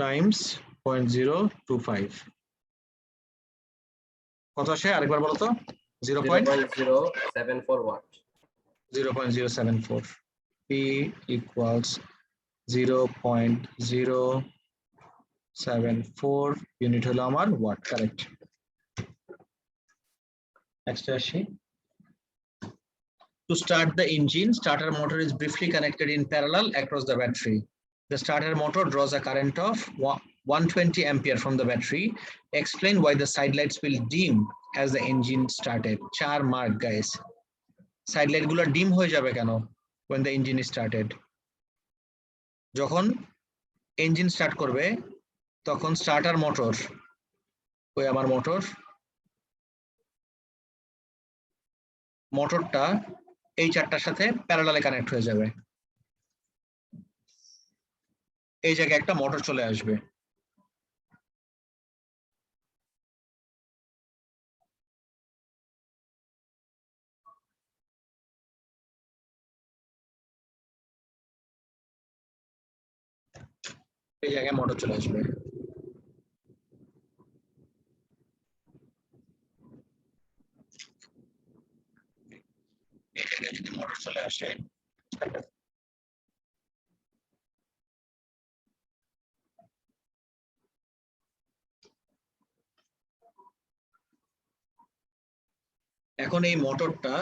times 0.025. কত আসে আরেকবার বলো তো? 0.074 watt. 0.074. P equals 0.074 unit হলো আমার watt, correct. Next আসি। To start the engine, starter motor is briefly connected in parallel across the battery. The starter motor draws a current of 120 ampere from the battery. Explain why the side lights will dim as the engine started. 4 mark guys. Side light গুলো dim হয়ে যাবে কেন when the engine is started? যখন ইঞ্জিন স্টার্ট করবে তখন স্টার্টার মোটর, ওই আমার মোটরটা এই চারটার সাথে প্যারালালে কানেক্ট হয়ে যাবে। এই জায়গায় একটা মোটর চলে আসবে। এই জায়গায় মোটর চলে আসবে। এই জায়গায় যদি মোটর চলে আসে এখন এই মোটরটা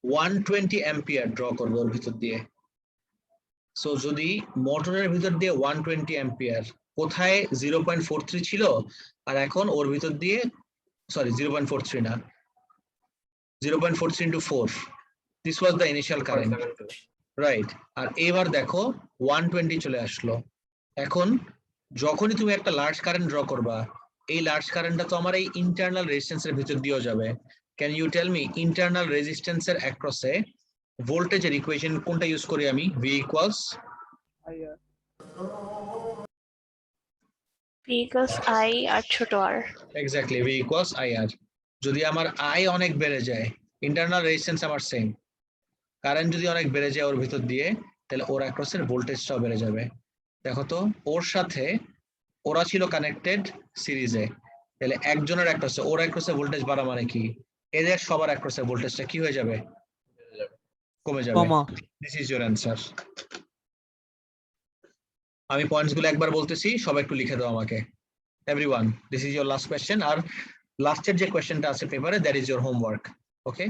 120 অ্যাম্পিয়ার ড্র করবে ওর ভিতর দিয়ে। সো যদি মোটরের ভিতর দিয়ে 120 অ্যাম্পিয়ার, কোথায় 0.43 ছিল আর এখন ওর ভিতর দিয়ে, সরি 0.43 না, 0.43 into 4. This was the initial current, 0.72. right? আর এবার দেখো 120 চলে আসলো। এখন যখনই তুমি একটা লার্জ কারেন্ট ড্র করবা, এই লার্জ কারেন্টটা তো আমার এই ইন্টারনাল রেজিস্ট্যান্সের ভিতর দিয়েও যাবে। Can you tell me internal রেজিস্ট্যান্সের অ্যাক্রসে ভোল্টেজের ইকুয়েশন কোনটা ইউজ করি আমি? V equals IR. P equals I আর ছোট r. Exactly V equals IR. যদি আমার I অনেক বেড়ে যায়, ইন্টারনাল রেজিস্ট্যান্স আমার সেম, কারেন্ট যদি অনেক বেড়ে যায় ওর ভিতর দিয়ে, তাহলে ওর অ্যাক্রসের ভোল্টেজটাও বেড়ে যাবে। দেখো তো ওর সাথে ওরা ছিল কানেক্টেড সিরিজে, তাহলে একজনের অ্যাক্রসে ওর অ্যাক্রসে ভোল্টেজ বাড়া মানে কি এদের সবার অ্যাক্রসে ভোল্টেজটা কি হয়ে যাবে? কমে যাবে। কমা। This is your answer. আমি পয়েন্টস গুলো একবার বলতেছি, সবাই একটু লিখে দাও আমাকে। Everyone, this is your last question. আর লাস্টের যে কোয়েশ্চেনটা আছে পেপারে, that is your homework. Okay,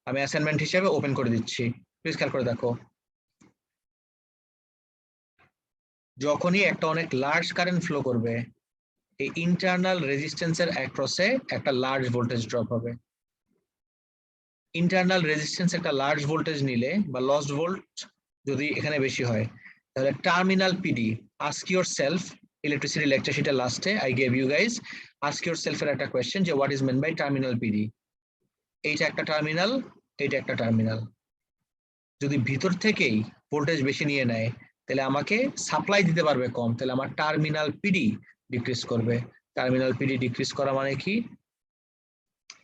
আমি অ্যাসাইনমেন্ট হিসেবে ওপেন করে দিচ্ছি, প্লিজ খেয়াল করে দেখো। যখনই একটা অনেক লার্জ কারেন্ট ফ্লো করবে, এই ইন্টারনাল রেজিস্ট্যান্সের অ্যাক্রসে একটা লার্জ ভোল্টেজ ড্রপ হবে। ইন্টারনাল রেজিস্ট্যান্স একটা লার্জ ভোল্টেজ নিলে বা লস্ট ভোল্ট যদি এখানে বেশি হয়, তাহলে terminal PD, ask yourself, electricity lecture শিটে লাস্টে I gave you guys, ask ইউর সেলফের একটা কোয়েশ্চেন যে what is mean by terminal PD. এইটা একটা টার্মিনাল, এইটা একটা টার্মিনাল। যদি ভিতর থেকেই ভোল্টেজ বেশি নিয়ে নেয়, তাহলে আমাকে সাপ্লাই দিতে পারবে কম, তাহলে আমার টার্মিনাল পিডি ডিক্রিজ করবে। টার্মিনাল পিডি ডিক্রিজ করা মানে কি?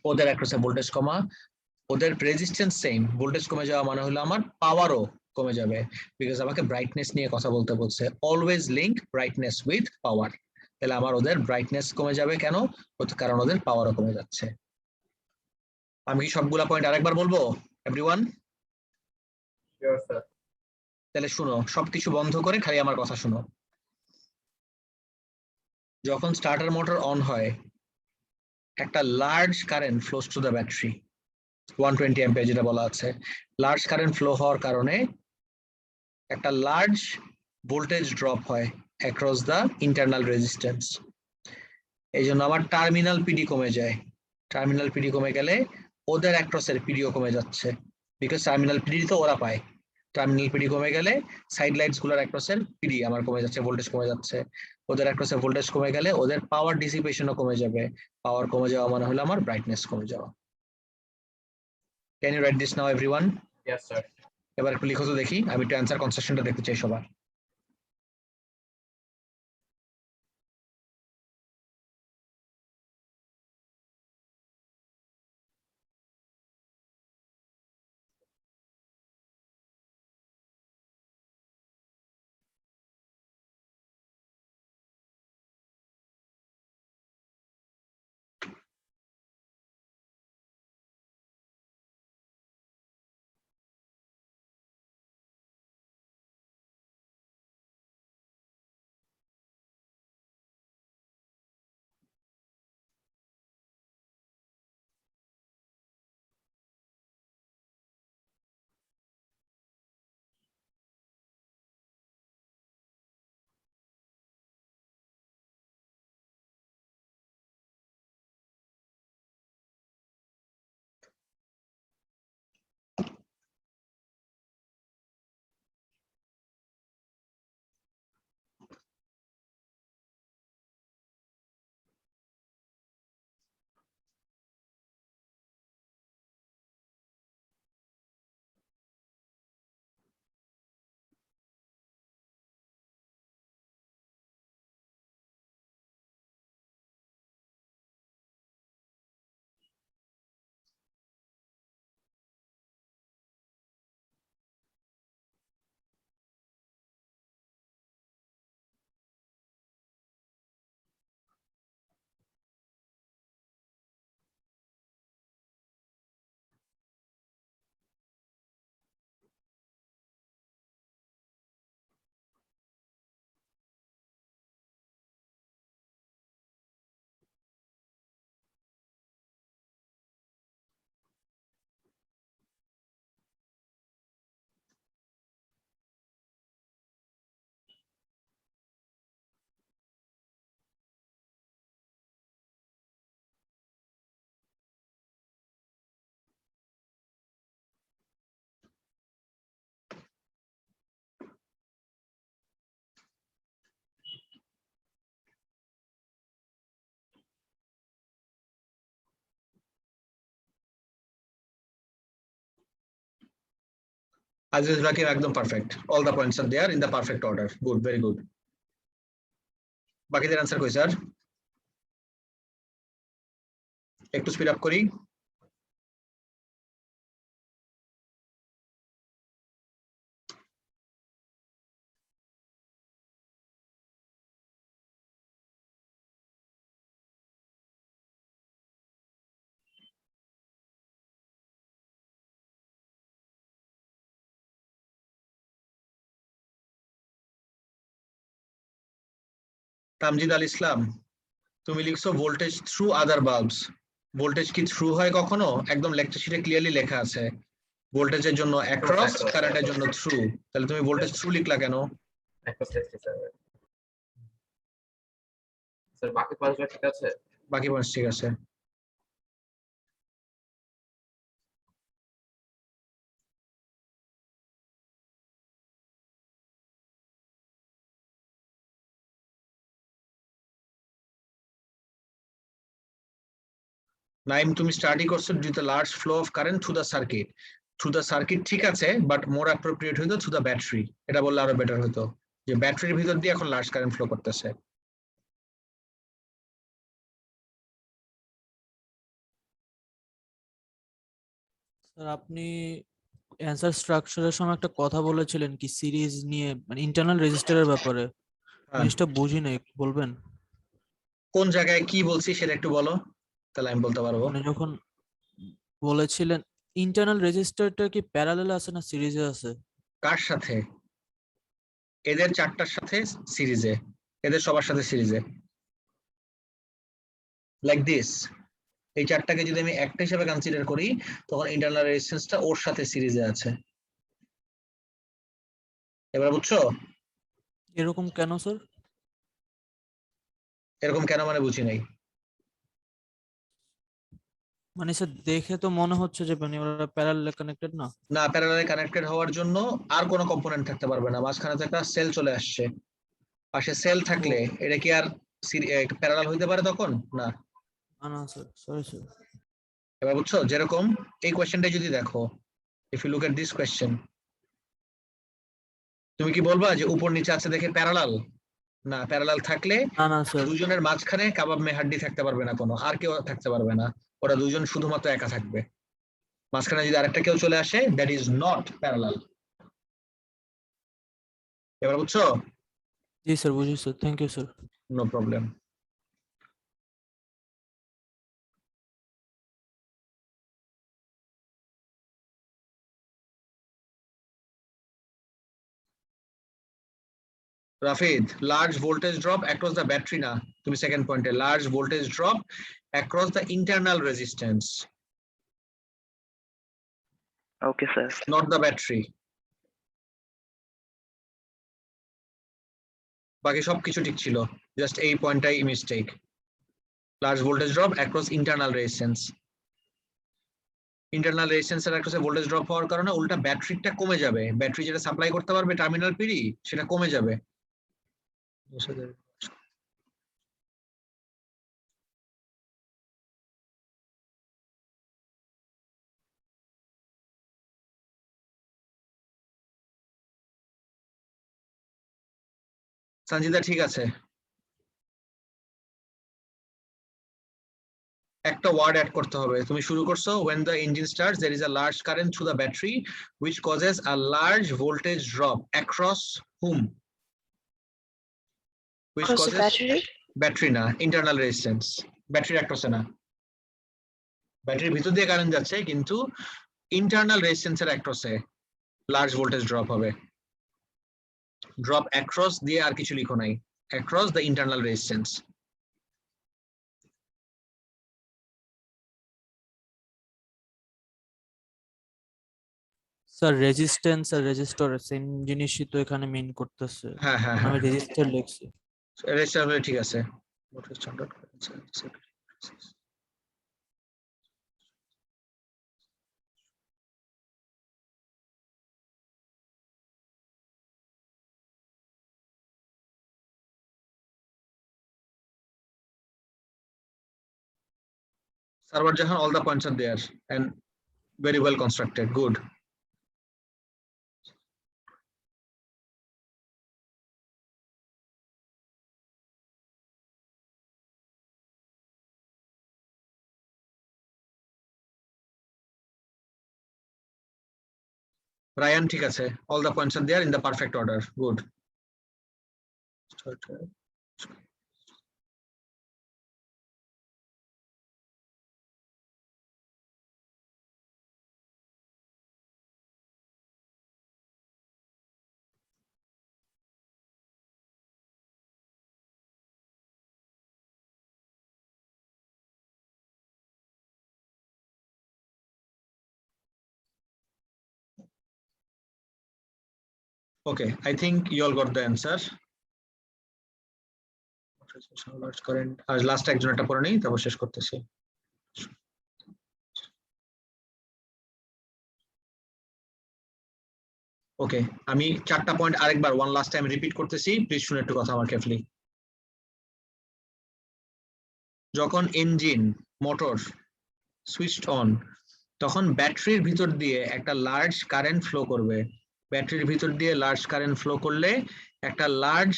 ওদের অ্যাক্রসে ভোল্টেজ কমা, ওদের রেজিস্ট্যান্স সেম, ভোল্টেজ কমে যাওয়া মানে হলো আমার পাওয়ারও কমে যাবে, বিকজ আমাকে ব্রাইটনেস নিয়ে কথা বলতে বলছে। Always link brightness with power. তাহলে আমার ওদের ব্রাইটনেস কমে যাবে কেন? কারণ ওদের পাওয়ারও কমে যাচ্ছে। আমি কি সবগুলা পয়েন্ট আরেকবার বলবো এভরিওয়ান? Sure, sir. তাহলে শুনো, সবকিছু বন্ধ করে খালি আমার কথা শুনো। যখন স্টার্টার মোটর অন হয়, একটা large current flows to the battery, 120 ampere যেটা বলা আছে। লার্জ কারেন্ট ফ্লো হওয়ার কারণে একটা লার্জ ভোল্টেজ ড্রপ হয় অ্যাক্রস দ্য ইন্টারনাল রেজিস্ট্যান্স। এই জন্য আমার টার্মিনাল পিডি কমে যায়। টার্মিনাল পিডি কমে গেলে ওদের অ্যাক্রসের পিডিও কমে যাচ্ছে, বিকজ টার্মিনাল পিডি তো ওরা পায়। টার্মিনাল পিডি কমে গেলে সাইড লাইটস গুলোর অ্যাক্রসের পিডি আমার কমে যাচ্ছে, ভোল্টেজ কমে যাচ্ছে। ওদের অ্যাক্রসের ভোল্টেজ কমে গেলে ওদের পাওয়ার ডিসিপেশনও কমে যাবে। পাওয়ার কমে যাওয়া মানে হলো আমার ব্রাইটনেস কমে যাওয়া। Can you write this now everyone? Yes, sir. এবার একটু লিখো তো দেখি, আমি একটু অ্যান্সার কনস্ট্রাকশনটা দেখতে চাই সবার। Aziz Rakib একদম perfect, all the points are there in the perfect order, good, very good. বাকিদের অ্যান্সার কই স্যার? একটু স্পিড আপ করি। তামজিদ আল ইসলাম, তুমি লিখছো voltage through other bulbs. Voltage কি থ্রু হয় কখনো? একদম লেকচার শিটে ক্লিয়ারলি লেখা আছে ভোল্টেজের জন্য অ্যাক্রস, across, কারেন্টের জন্য থ্রু। তাহলে তুমি ভোল্টেজ থ্রু লিখলা কেন? across লিখছি স্যার। স্যার বাকি পয়েন্টগুলো ঠিক আছে? বাকি পয়েন্টস ঠিক আছে। নাইম, তুমি স্টাডি করছো due the large flow of current through the circuit. Through the circuit ঠিক আছে, বাট মোর অ্যাপ্রোপ্রিয়েট হইতো থ্রু দ্য ব্যাটারি। এটা বললে আরো বেটার হতো, যে ব্যাটারির ভিতর দিয়ে এখন লার্জ কারেন্ট ফ্লো করতেছে। স্যার আপনি অ্যান্সার স্ট্রাকচারের সময় একটা কথা বলেছিলেন কি সিরিজ নিয়ে, মানে ইন্টারনাল রেজিস্টারের ব্যাপারে। হ্যাঁ, জিনিসটা বুঝি নাই, একটু বলবেন? কোন জায়গায় কি বলছি সেটা একটু বলো, তাহলে আমি বলতে পারবো। মানে যখন বলেছিলেন ইন্টারনাল রেজিস্টারটা কি প্যারালাল আছে না সিরিজে আছে? কার সাথে? এদের চারটার সাথে সিরিজে, এদের সবার সাথে সিরিজে, লাইক দিস। এই চারটাকে যদি আমি একটা হিসেবে কনসিডার করি, তখন ইন্টারনাল রেজিস্ট্যান্সটা ওর সাথে সিরিজে আছে। এবার বুঝছো? এরকম কেন স্যার? এরকম কেন মানে বুঝি নাই। মানে স্যার দেখে তো মনে হচ্ছে যে মানে ওরা প্যারালাল কানেক্টেড না। না, প্যারালালে কানেক্টেড হওয়ার জন্য আর কোনো কম্পোনেন্ট থাকতে পারবে না, মাঝখানে তো একটা সেল চলে আসছে। পাশে সেল থাকলে এটা কি আর প্যারালাল হইতে পারে তখন? না। না না স্যার, সরি স্যার। এবার বুঝছো? যেরকম এই কোয়েশ্চেনটা যদি দেখো, if you look at this question, তুমি কি বলবা যে উপর নিচে আছে দেখে প্যারালাল? না, প্যারালাল থাকলে না না স্যার। দুজনের মাঝখানে কাবাব মেহাড্ডি থাকতে পারবে না, কোনো আর কেউ থাকতে পারবে না। ওরা দুজন শুধুমাত্র একা থাকবে। মাঝখানে যদি আরেকটা কেউ চলে আসে, দ্যাট ইজ নট প্যারালাল। এবার বুঝছো? জি স্যার, বুঝি sir, thank you sir. No problem. Rafid, large voltage drop across the battery না, তুমি সেকেন্ড পয়েন্টে large voltage drop across the internal resistance, Okay, sir. Not the battery. বাকি সবকিছু ঠিক ছিল, জাস্ট এই পয়েন্টটাই mistake. Large voltage drop across internal resistance. Internal রেজিস্ট্যান্সের অ্যাক্রসে ভোল্টেজ ড্রপ হওয়ার কারণে উল্টা ব্যাটারিটা কমে যাবে, ব্যাটারি যেটা সাপ্লাই করতে পারবে টার্মিনাল পিডি সেটা কমে যাবে। সঞ্জিদা ঠিক আছে, একটা ওয়ার্ড অ্যাড করতে হবে। তুমি শুরু করছো when the engine starts there is a large current through the battery which causes a large voltage drop across whom? Which Across the causes battery. Battery না, ইন্টারনাল রেজিস্ট্যান্স। ব্যাটারি অ্যাক্রসে না, ব্যাটারির ভিতর দিয়ে কারেন্ট যাচ্ছে কিন্তু ইন্টারনাল রেজিস্ট্যান্সের অ্যাক্রসে লার্জ ভোল্টেজ ড্রপ হবে। ড্রপ অ্যাক্রস দিয়ে আর কিছু লিখো নাই, across the internal resistance. Sir resistance আর রেজিস্টর সেম জিনিসই তো এখানে মিন করতেছে। হ্যাঁ হ্যাঁ আমি হ্যাঁ, রেজিস্টার লিখছি। রেজিস্ট্যান্স হলে ঠিক আছে। Sarwar Jahan, all the points are there and very well constructed. Good. Ryan ঠিক আছে, all the points are there in the perfect order. Good. Okay, I think you all got the answer. Current আর লাস্ট একজন একটা পড়ে নেই, তারপর শেষ করতেছি। ওকে, আমি 4টা পয়েন্ট আরেকবার ওয়ান লাস্ট টাইম রিপিট করতেছি, প্লিজ শুনে একটু কথা আমার কেয়ারফুলি। যখন ইঞ্জিন মোটর সুইচড অন, তখন ব্যাটারির ভিতর দিয়ে একটা লার্জ কারেন্ট ফ্লো করবে। ব্যাটারির ভিতর দিয়ে লার্জ কারেন্ট ফ্লো করলে একটা লার্জ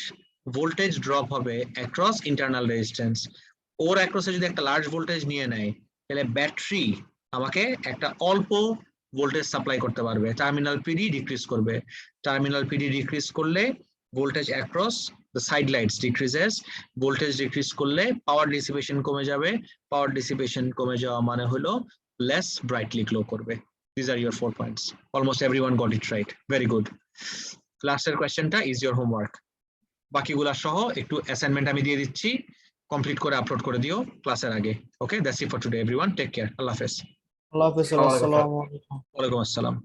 ভোল্টেজ ড্রপ হবে অ্যাক্রস ইন্টারনাল রেজিস্ট্যান্স। ওর অ্যাক্রসে যদি একটা লার্জ ভোল্টেজ নিয়ে নেয়, তাহলে ব্যাটারি আমাকে একটা অল্প ভোল্টেজ সাপ্লাই করতে পারবে। টার্মিনাল পিডি ডিক্রিজ করবে। টার্মিনাল পিডি ডিক্রিজ করলে voltage across the side lights decreases. Voltage decrease করলে পাওয়ার ডিসিপেশন কমে যাবে। পাওয়ার ডিসিপেশন কমে যাওয়া মানে হলো less brightly glow করবে। These are your 4 points. Almost everyone got it right. Very good. Last questionটা is your homework. বাকিগুলা সহ একটু অ্যাসাইনমেন্ট আমি দিয়ে দিচ্ছি, কমপ্লিট করে আপলোড করে দিও ক্লাসের আগে। Okay, that's it for today everyone, take care, Allah হাফেজ। আল্লাহ হাফেজ, আসসালামু আলাইকুম। আসসালামু আলাইকুম। ওয়ালাইকুম আসসালাম।